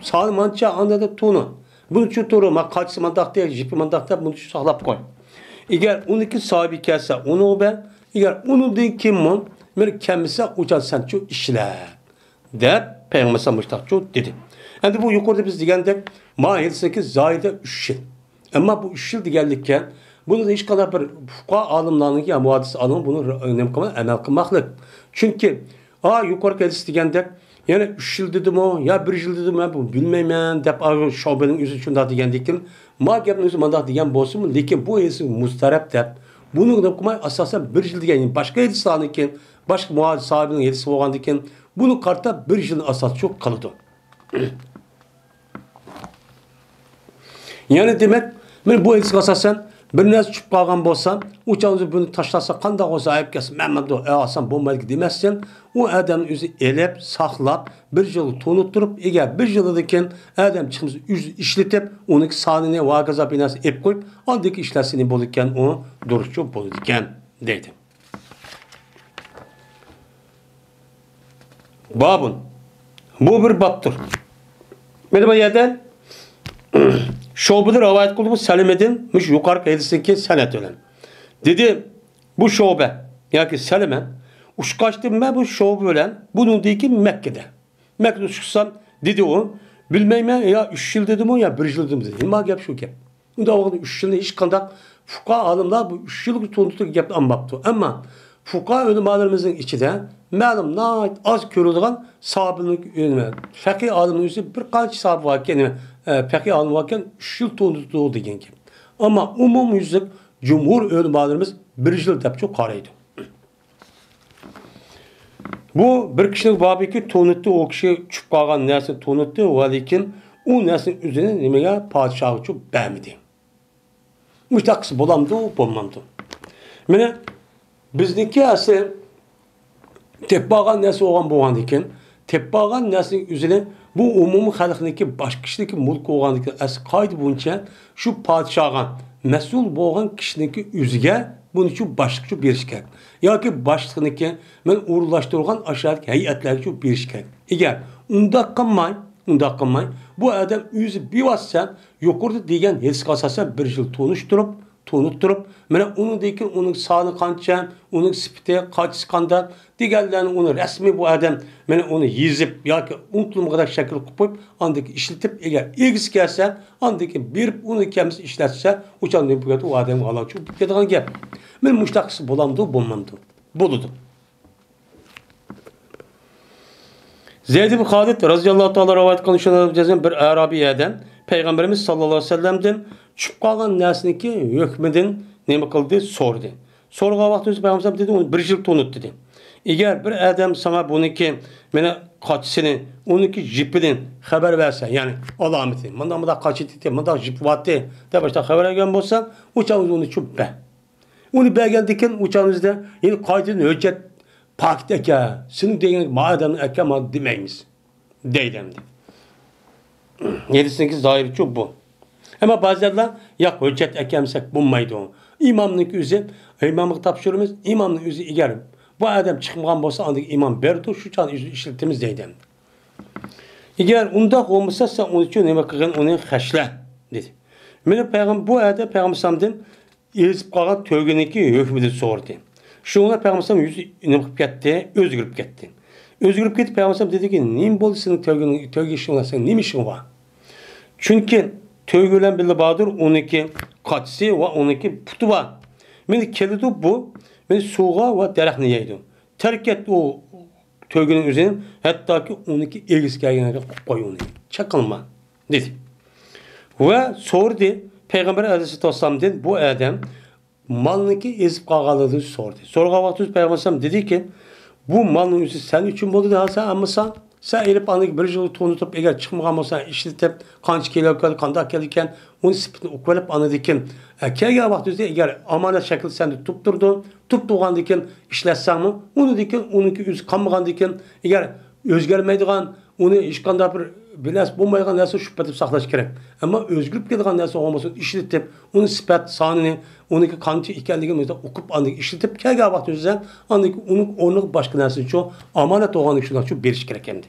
San mança anda tonu. Bunu şu tonu ma kaç mandakta jipi mandakta bunu şu saklap koy. Eğer 12 sahibi kelse onu ben, eğer onu değil kim mon? Men kendisi uçan sen çok işler. De Peygamber sallallahu dedi. Yani bu yukarıda biz degandek mahiyetseki zayide 3 yıl. Ama bu 3 yıl deganlikken bunu da hiç kadar bir fuqa alimlarının ya muhaddis alim bunu önem kılmak, emel kılmaklık. Çünkü yukarı hadis degandek yani 3 yıl dedim o ya 1 yıl dedim ben bu bilmeymen dep şobenin özü şunda degandektim. Ma gapni özü mandaq degan bo'lsin, lekin bu esi mustarab deb bunu da okumay asasen 1 yıl degan başka hadislardan keyin başka muhaddis sahibinin hadisi bo'lgandan keyin bunu kartta 1 yılın asası çok kalıdı. Yani demek ben bu hadisga asasen bir narsa tushib qolgan bo'lsam, o'chamiz buni tashlasa qanday bo'lsa ayb kelsin, men bu olsam bo'lmaydi demasdan, u odamni o'zi elib, saqlab, 1 yil tonib turib, eğer 1 yildan keyin odam chiqimiz ishlatib, uning sonini va gazabinasi ep qo'yib, ondagi ishlasini bo'lgan u duruşu bo'ladi ekan, deydi. Babun. Bu bir babdır. Benim bu yerden şobedir rivayet kıldı bu Selime'den miş yukarı hadisindeki senet ölen. Dedi bu şobe yani Selime uçkaçtım ben bu şobe ölen bunun değil ki Mekke'de. Mekke'de uçsam dedi o bilmeyim ya 3 yıl dedim o ya 1 yıl dedim dedi. Ma gap şu gap. O da o 3 yılda hiç kandak fuqa alımlar bu 3 yıllık tonuttuk gap anmaptı. Ama fuqa ölümalarımızın içinde ma'lum az ko'rilgan sahabning o'limi. Faqih olimning o'zi bir qancha sahab varken, faqih olim varken 3 yil to'ndirdi degan gap. Ammo umumyuzlik jumhur o'limalarimiz 1 yil deb çok qaraydi. Bu bir kishining babiki to'nitdi, o kishi tushib qolgan narsani to'nitdi, lekin u narsaning o'zini nimaga podshoh uchun bermadi. Mushtaqsi bo'lamdi, bo'lmamdi. Mana bizniki asli tepbagan nesi olan boğan diken, tepbagan nesinin üzerine bu umumu xalqniki başka kişideki mulk olan diken, as kaydı bunca şu padişahın mesul boğan kişideki üzüge bunu şu başlıkçı bir şikayet. Ya ki başlıkniki ben uğurlaştırılan aşağıdaki heyetlerki şu bir şikayet. Eğer unda kanmay, bu adam yüzü bir vasıta yukarıda degen hedis kasasen 1 yıl tunup durup, mana uningdeki uning soni qancha, uning sifati qaysi qanday deganlarni uni rasmiy bu odam mana uni yezib yoki unutilmagan shakl qilib qo'yib, andiki ishlatib, agar egiz kelsa, andiki berib uni kamiz ishlatsa, o'chandan bu odam alochi bo'lib ketadigan gap. Men mushtaqisi bo'lamdi, bo'lmamdi. Bo'ladi. Zeyd ibn Halid radhiyallohu ta'ala rivoyat qilgan bir Arabiy adam Peygamberimiz sallallohu alayhi vasallamdan tushib qolgan narsaniki hukmidan nima qildi so'rdi. So'rgan vaqtida Peygamberimiz dedi, uni 1 yil to'nut dedi. Agar bir adam sana buniki meni qochishini, uniki jipidan xabar bersa, ya'ni alomati, bunda qochiti, bunda jip vatdi deb boshqa xabar bergan bo'lsa, o'chamiz uni chuppa. Uni bergandan keyin o'chamizda ya'ni qoidadan hujjat pakt aka, sening degan ma'adan aka ma demaymiz. Deydimdi. 7-8 doirchi bu. Ama ba'zilar yo'q hujjat akamsak bo'lmaydi. İmamning o'zi, imomga topshiramiz, imomning o'zi egar bu adam chiqmagan bo'lsa, unda imom berdi, shu chon ishlatimiz deydi. Eğer undaq olmasa sen onun için nima qilgan, uni xashla dedi. Meni payg'ambar bu ayda payg'ambardan ezib qolgan to'giniki hukmini so'rdi. Shunda payg'ambar yuzi nima qilib ketdi, o'zgarib ketdi. O'zgarib ketib payg'ambar dediki, "Nim bo'ldi sening to'gishinglar, sen nima ishing bor?" Chunki to'gilan bilan Bahadur 12 qaçsi ve 12 putu var. Meni keldi bu, meni suvga ve daraxtni yeydi. Terk etdi o to'ginin o'zini, hattoki 12 egiz kelganiga qo'y uni. Chaqilma dedi. Ve sordu Peygamber Aleyhisselam bu adam malniki ezib qolganligini sordu. So'rgan vaqtida Peygamber dedi ki, bu malning o'zi sen uchun bo'ldi desa, ammo sen elib aniki 1 yil to'nitib, agar chiqmagan bo'lsa, ishlatib, qancha kilo qanday kelgan, uni sipitni o'qilib anadikin, kelgan vaqtida agar omonat shakl sen tutib turding, tutib turgandan keyin ishlatsangmi, unidikin, uniki o'zi qolmagandan keyin, agar o'zgarmaydigan, uni hech qanday bir bilas bo'lmaydigan narsa shubhatib saqlash kerak. Ammo o'zgarib ketgan narsa olmasa, ishlatib, uni sifat sonini, uniki qancha ekanligini o'qib andik ishlatib, kelgan vaqtida andik uni o'rniga boshqa narsa uchun omonat olganlik uchun berish kerak endi.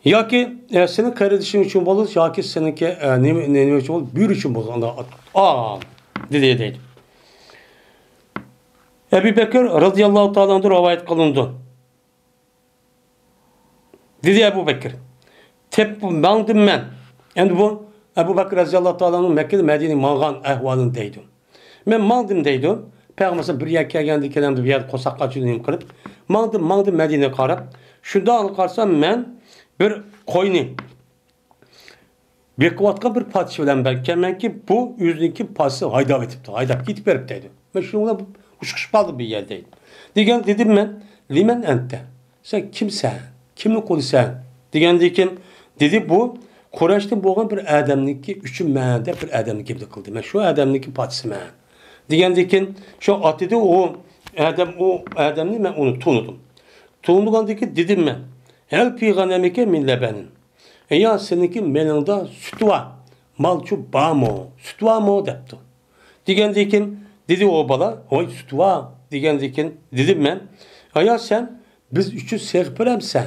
Yoki sening qaridishing uchun bo'ladi, yoki seniki nima uchun bo'ladi, buyur uchun bo'ladi. Dedi. Ebu Bekir radhiyallohu ta'ala anhu rivoyat qilindi. Dedi Ebu Bekir. Tep mangdim men. Endi bu Ebu Bekir radhiyallohu ta'ala anhu Mekke'de Medine'ye mang'an ahvalini deydi. Men mangdim deydi. Peygamber bir yer kelganda kelamda bir yer qo'saqqa junim qilib, mangdim Medine'ye qarab, shunda qarsam men bir qo'yni bekvatgan bir podsho bilan kelmanki, bu o'ziniki podsho haydab etibdi, haydab ketib berib deydi. Men shunga ushqishib qoldim bir yer deydi. Dedim men, liman anta? Sen kimsan? Kimni qo'lisan? Degandan keyin dedi bu Qurayshdan bo'lgan bir odamniki uchun men deb bir odamni kelib qildi. Men shu odamniki podshoman. Degandan keyin shu otida o odamni men uni tunidim. Tunigandan keyin dedim men, "Hel fi g'anamika min labanin." Ya seninki meningda süt var. Malçu bamo, süt var mı depti. Degandan keyin dedi o bala, "Hoy süt var." Degandan keyin dedim men, "Ya sen biz üçün serpiramsan."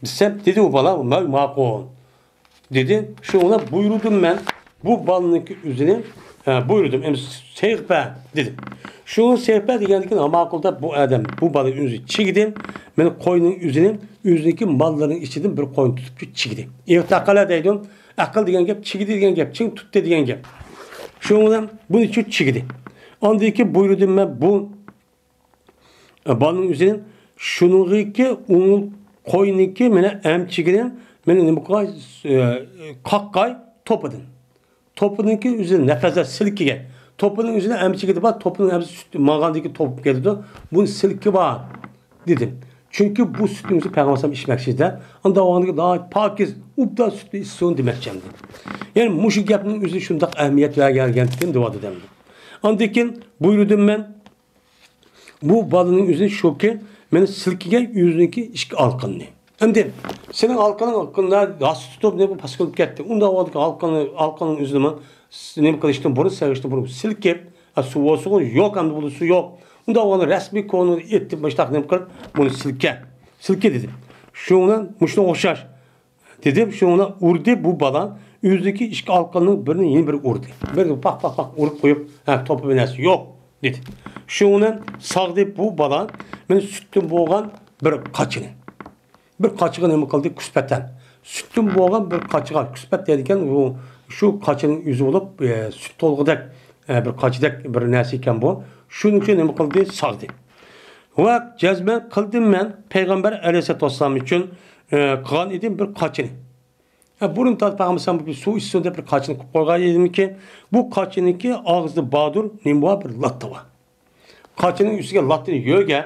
Sen dedi o bala, "Ma'qul." Dedi, şuna buyurdum ben bu balınki üzerine buyurdum. Serpe dedim. Şunu serpe degandan keyin ma'qulda bu adam bu balı üzü çigdim. Men qo'yning üzerindeki malların içinden bir qo'yn tutib chigdi. Taqala deydim. Aql degan gap, chigdi degan gap, ching tutdi degan gap. Şundan bunu için chigdi. Ondaki buyurdum ben bu balının üzerine şununki onun qo'yniki meni emchigini meni nima qaqqay to'pidim. To'piniki üzerine nefesler silkiga. Topunun üzerine emchigidi bak, topunun emsi süt mağandaki top geldi. Bunun silki var dedim. Çünkü bu sütümüzü Peygamber içmeksizde. Anda o andaki daha pakiz, upda sütü içsin demekçemdi. Yani muşuk yapının üzerine şundak ehemmiyet ve gelgenlikten dua edemdi. Andakin buyurdum ben bu balının üzerine şu ki beni silkiye yüzündeki işki alkanını. Hem de senin halkanın nasıl tutup ne bu paskılıp gitti. Onda o halkanın üzerine ne kılıçtım bunu seviştim bunu silkip su yok hem de bu su yok. Onda onu resmi konu ettim baştak ne kılıp bunu silke dedim. Şuna muşuna oşar dedim şuna urdu bu balan Üzdeki işki halkanın birini yeni bir urdu. Bir pak urup koyup topu binesi yok dedi. Şunun sağdı bu bala men süttün boğan bir kaçını. Bir kaçığı nima qildi küspetten. Süttün boğan bir kaçığa küspet dediken şu kaçının yüzü olup süt tolğudak bir kaçıdak bir narsa ekan bu. Shuning uchun nima qildi sağdı. Ve cezme kıldım ben Peygamber Aleyhisselatü Vesselam için kılan idim bir kaçını. Bunun tadı peygamber bir su üstünde bir kaçını koygan edim ki bu kaçının ki ağızda bağdır nimva bir latta var. Kaçının üstüne lattını yöge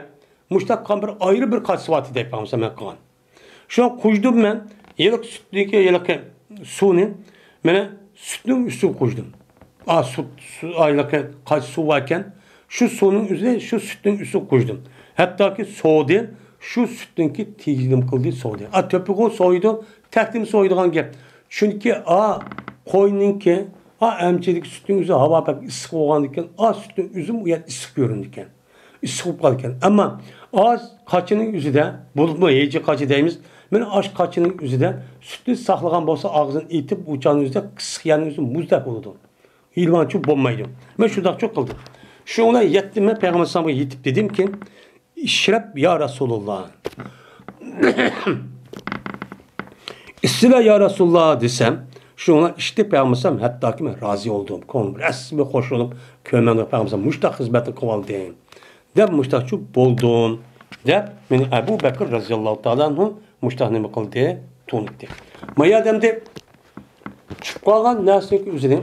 muştak kan bir ayrı bir kaç sıvatı deyip peygamber kılan. Şu an koydum ben yelik sütlüke yelik suyunu mene sütün üstüne koydum. Aylık kaç su varken şu suyun üzerine şu sütün üstüne koydum. Hatta ki soğudu şu sütünki tecrübem kıldı soğudu. Töpüğün soğudu tektim soğuduğun gep. Çünkü koyununki emçelik sütün üzerine hava pek ısık olgandiken sütün üzüm uyat ısık göründüken. Isık kalırken. Ama kaçının üzerinde bulutma yiyecek kaçı deyimiz. Mene aş kaçının üzerinde sütü saklagan bolsa ağzını itip uçağın üzerinde kısık yanın üzerinde muzdak oldu. İlman çok bombaydı. Ben şurada çok kıldım. Şuna yettim ben Peygamber Sallallahu yetip dedim ki İşrep ya Resulullah. İsra ya Resulullah desem şuna işte Peygamber Sallallahu hatta ki razı oldum. Konum resmi hoş olup kömen Peygamber Sallallahu müştak hizmeti kıvaldım. Deb müştak çok boldum. Deb beni Ebu Bekir radıyallahu ta'ala anhu müştak nima qildi to'nitdi. Maya demdi chiqib qolgan narsaning o'zidan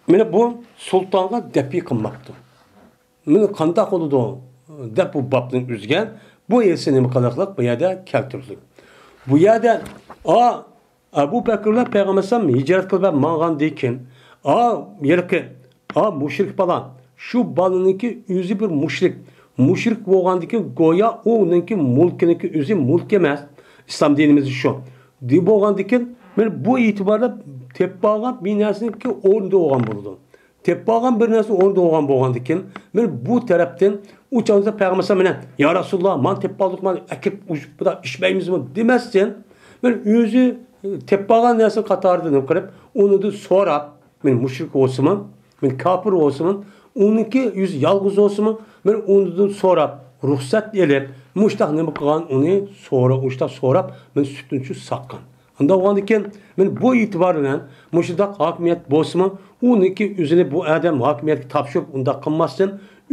meni bu sultonga depi qilmoqdi. Meni qanday qildi deb bu babning o'ziga bu esa nima qilaqliq bu yerda keltirildi. Bu yerda Ebu Bekirlar Peygamber sallam hicret qilib mangandan keyin yerki mushrik bola şu balınınki özü bir müşrik bo'lgandiki goya o'ninki mulkiniki o'zi mulk emas. İslam dinimiz şu. Di bo'lgandiki men bu e'tiborda teppagan bir narsaniki o'rnida bo'lgan bo'ldi. Teppagan bir narsa o'rnida bo'lgandiki men bu tarafdan uçağınızda Peygamber sallam ya Resulullah man teppalık man akib buda işmeymizmi demezsen men özü teppagan narsa qatardan qilib onu da so'rab men müşrik olsam men kafir olsam onunki yüz yalğız olsun ben ondan sonra ruhsat elip muştaq nima qilgan uni so'rab men sütünçü saqqan. Anda o'g'andikan men bu e'tibor bilan mushundaq hokimiyat bo'lsa uniki o'zini bu odam hokimiyatga topshirib unda qilmasdan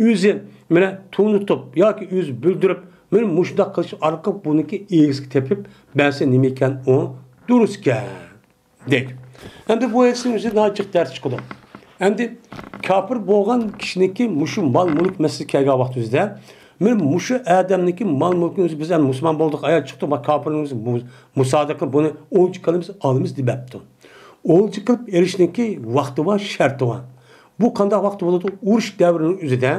o'zi meni tunutib yoki o'zi bildirib men mushundaq qilish orqali buniki egizga tepib bense nima ekan u durustga deydi. Endi bu esa o'zi ochiq dars chiqdi. Endi kafir bo'lgan kishiniki mushu mal mulk masalasi kelgan vaqtimizda men mushu odamniki mal mulkini o'zi biz ham musulmon bo'ldik ayol chiqdi va kafirimiz musodiq qilib buni o'lchi qilamiz olamiz debapti. O'lchi qilib erishniki vaqti va sharti va bu qanday vaqt bo'ladi urush davrining o'zida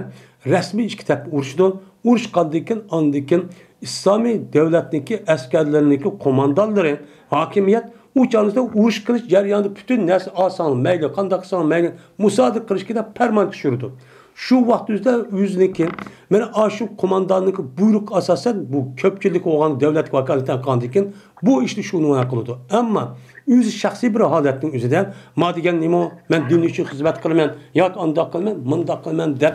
rasmiy ikki taraf urushdi. Urush qandikin andikin islomiy davlatniki askarlarniki qo'mondonlari hokimiyat uçağınızda uruş kılıç jarayonida bütün narsa oson mayli qanday qilsang mayli musodiq qilishga farmon tushirdi. Shu vaqtimizda o'ziniki mana shu qo'mondonniki buyruq asosan bu ko'pchilik bo'lgan davlat vakolatdan qilgandikin bu ishni shuni qiladi. Ammo o'zi shaxsiy bir holatning o'zida ma degan nima men din uchun xizmat qilaman yoki undoq qilaman bundoq qilaman deb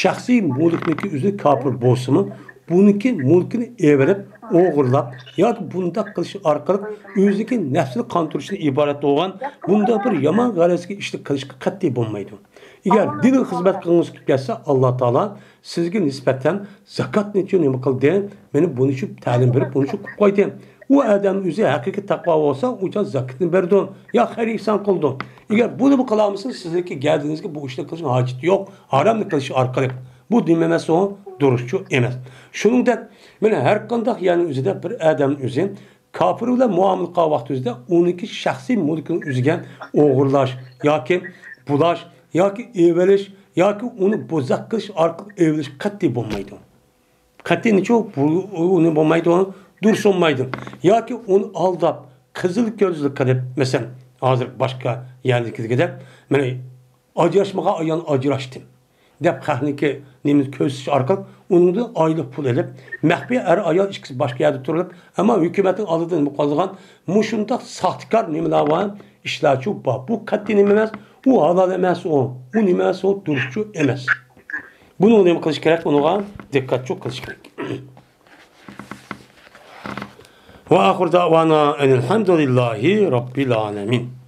shaxsiy mulkniki o'zi kofir bo'lsa-mu buniki mulkini everib o'g'irlab yoki bunda qilish orqali o'ziki nafsini qondirishdan iborat bo'lgan bunda bir yomon g'arazga ishni qilishga qat'iy bo'lmaydi. Agar din xizmat qilgingiz kelsa Alloh taolo sizga nisbatan zakotni uchun nima qildi? Meni buni uchun ta'lim berib buni uchun qilib qo'ydi. U odam o'zi haqiqiy taqvo bo'lsa, uchun zakotni berdi. Ya xayr ihson qildi. Agar buni qilamiz, sizniki gardingizga bu ishni qilishning hojati yo'q. Haromni qilish orqali bu dinlemesi o duruşçu emas. Shuningdek, mana har qanday yani o'zida bir odam o'zi kafir bilan muomala qilgan vaqt o'zida uniki shaxsiy mulkini o'ziga o'g'irlash yoki bulash yoki evelish yoki uni bo'zaq qilish orqali evelish qat'iy bo'lmaydi. Qat'iy necha uni bo'lmaydi, durish olmaydi. Yoki uni aldab qizil ko'zlik qilib, masalan, hozir boshqa yerliklarga mana ajrashmagan ayon ajrashdim dep xalqniki nemiz kösüş arqalı onun da aylık pul edip mahbi er ayol ikisi başka yerde turulup ama hükümetin alıdığını bu kaldıgan muşunda sahtikar nemeler var işler çok var. Bu katli nememez o halal emez o. Bu nemez o duruşçu emez. Bunu neme kılış gerek ona dikkat çok kılış gerek. Ve ahir davana enelhamdülillahi rabbil alemin.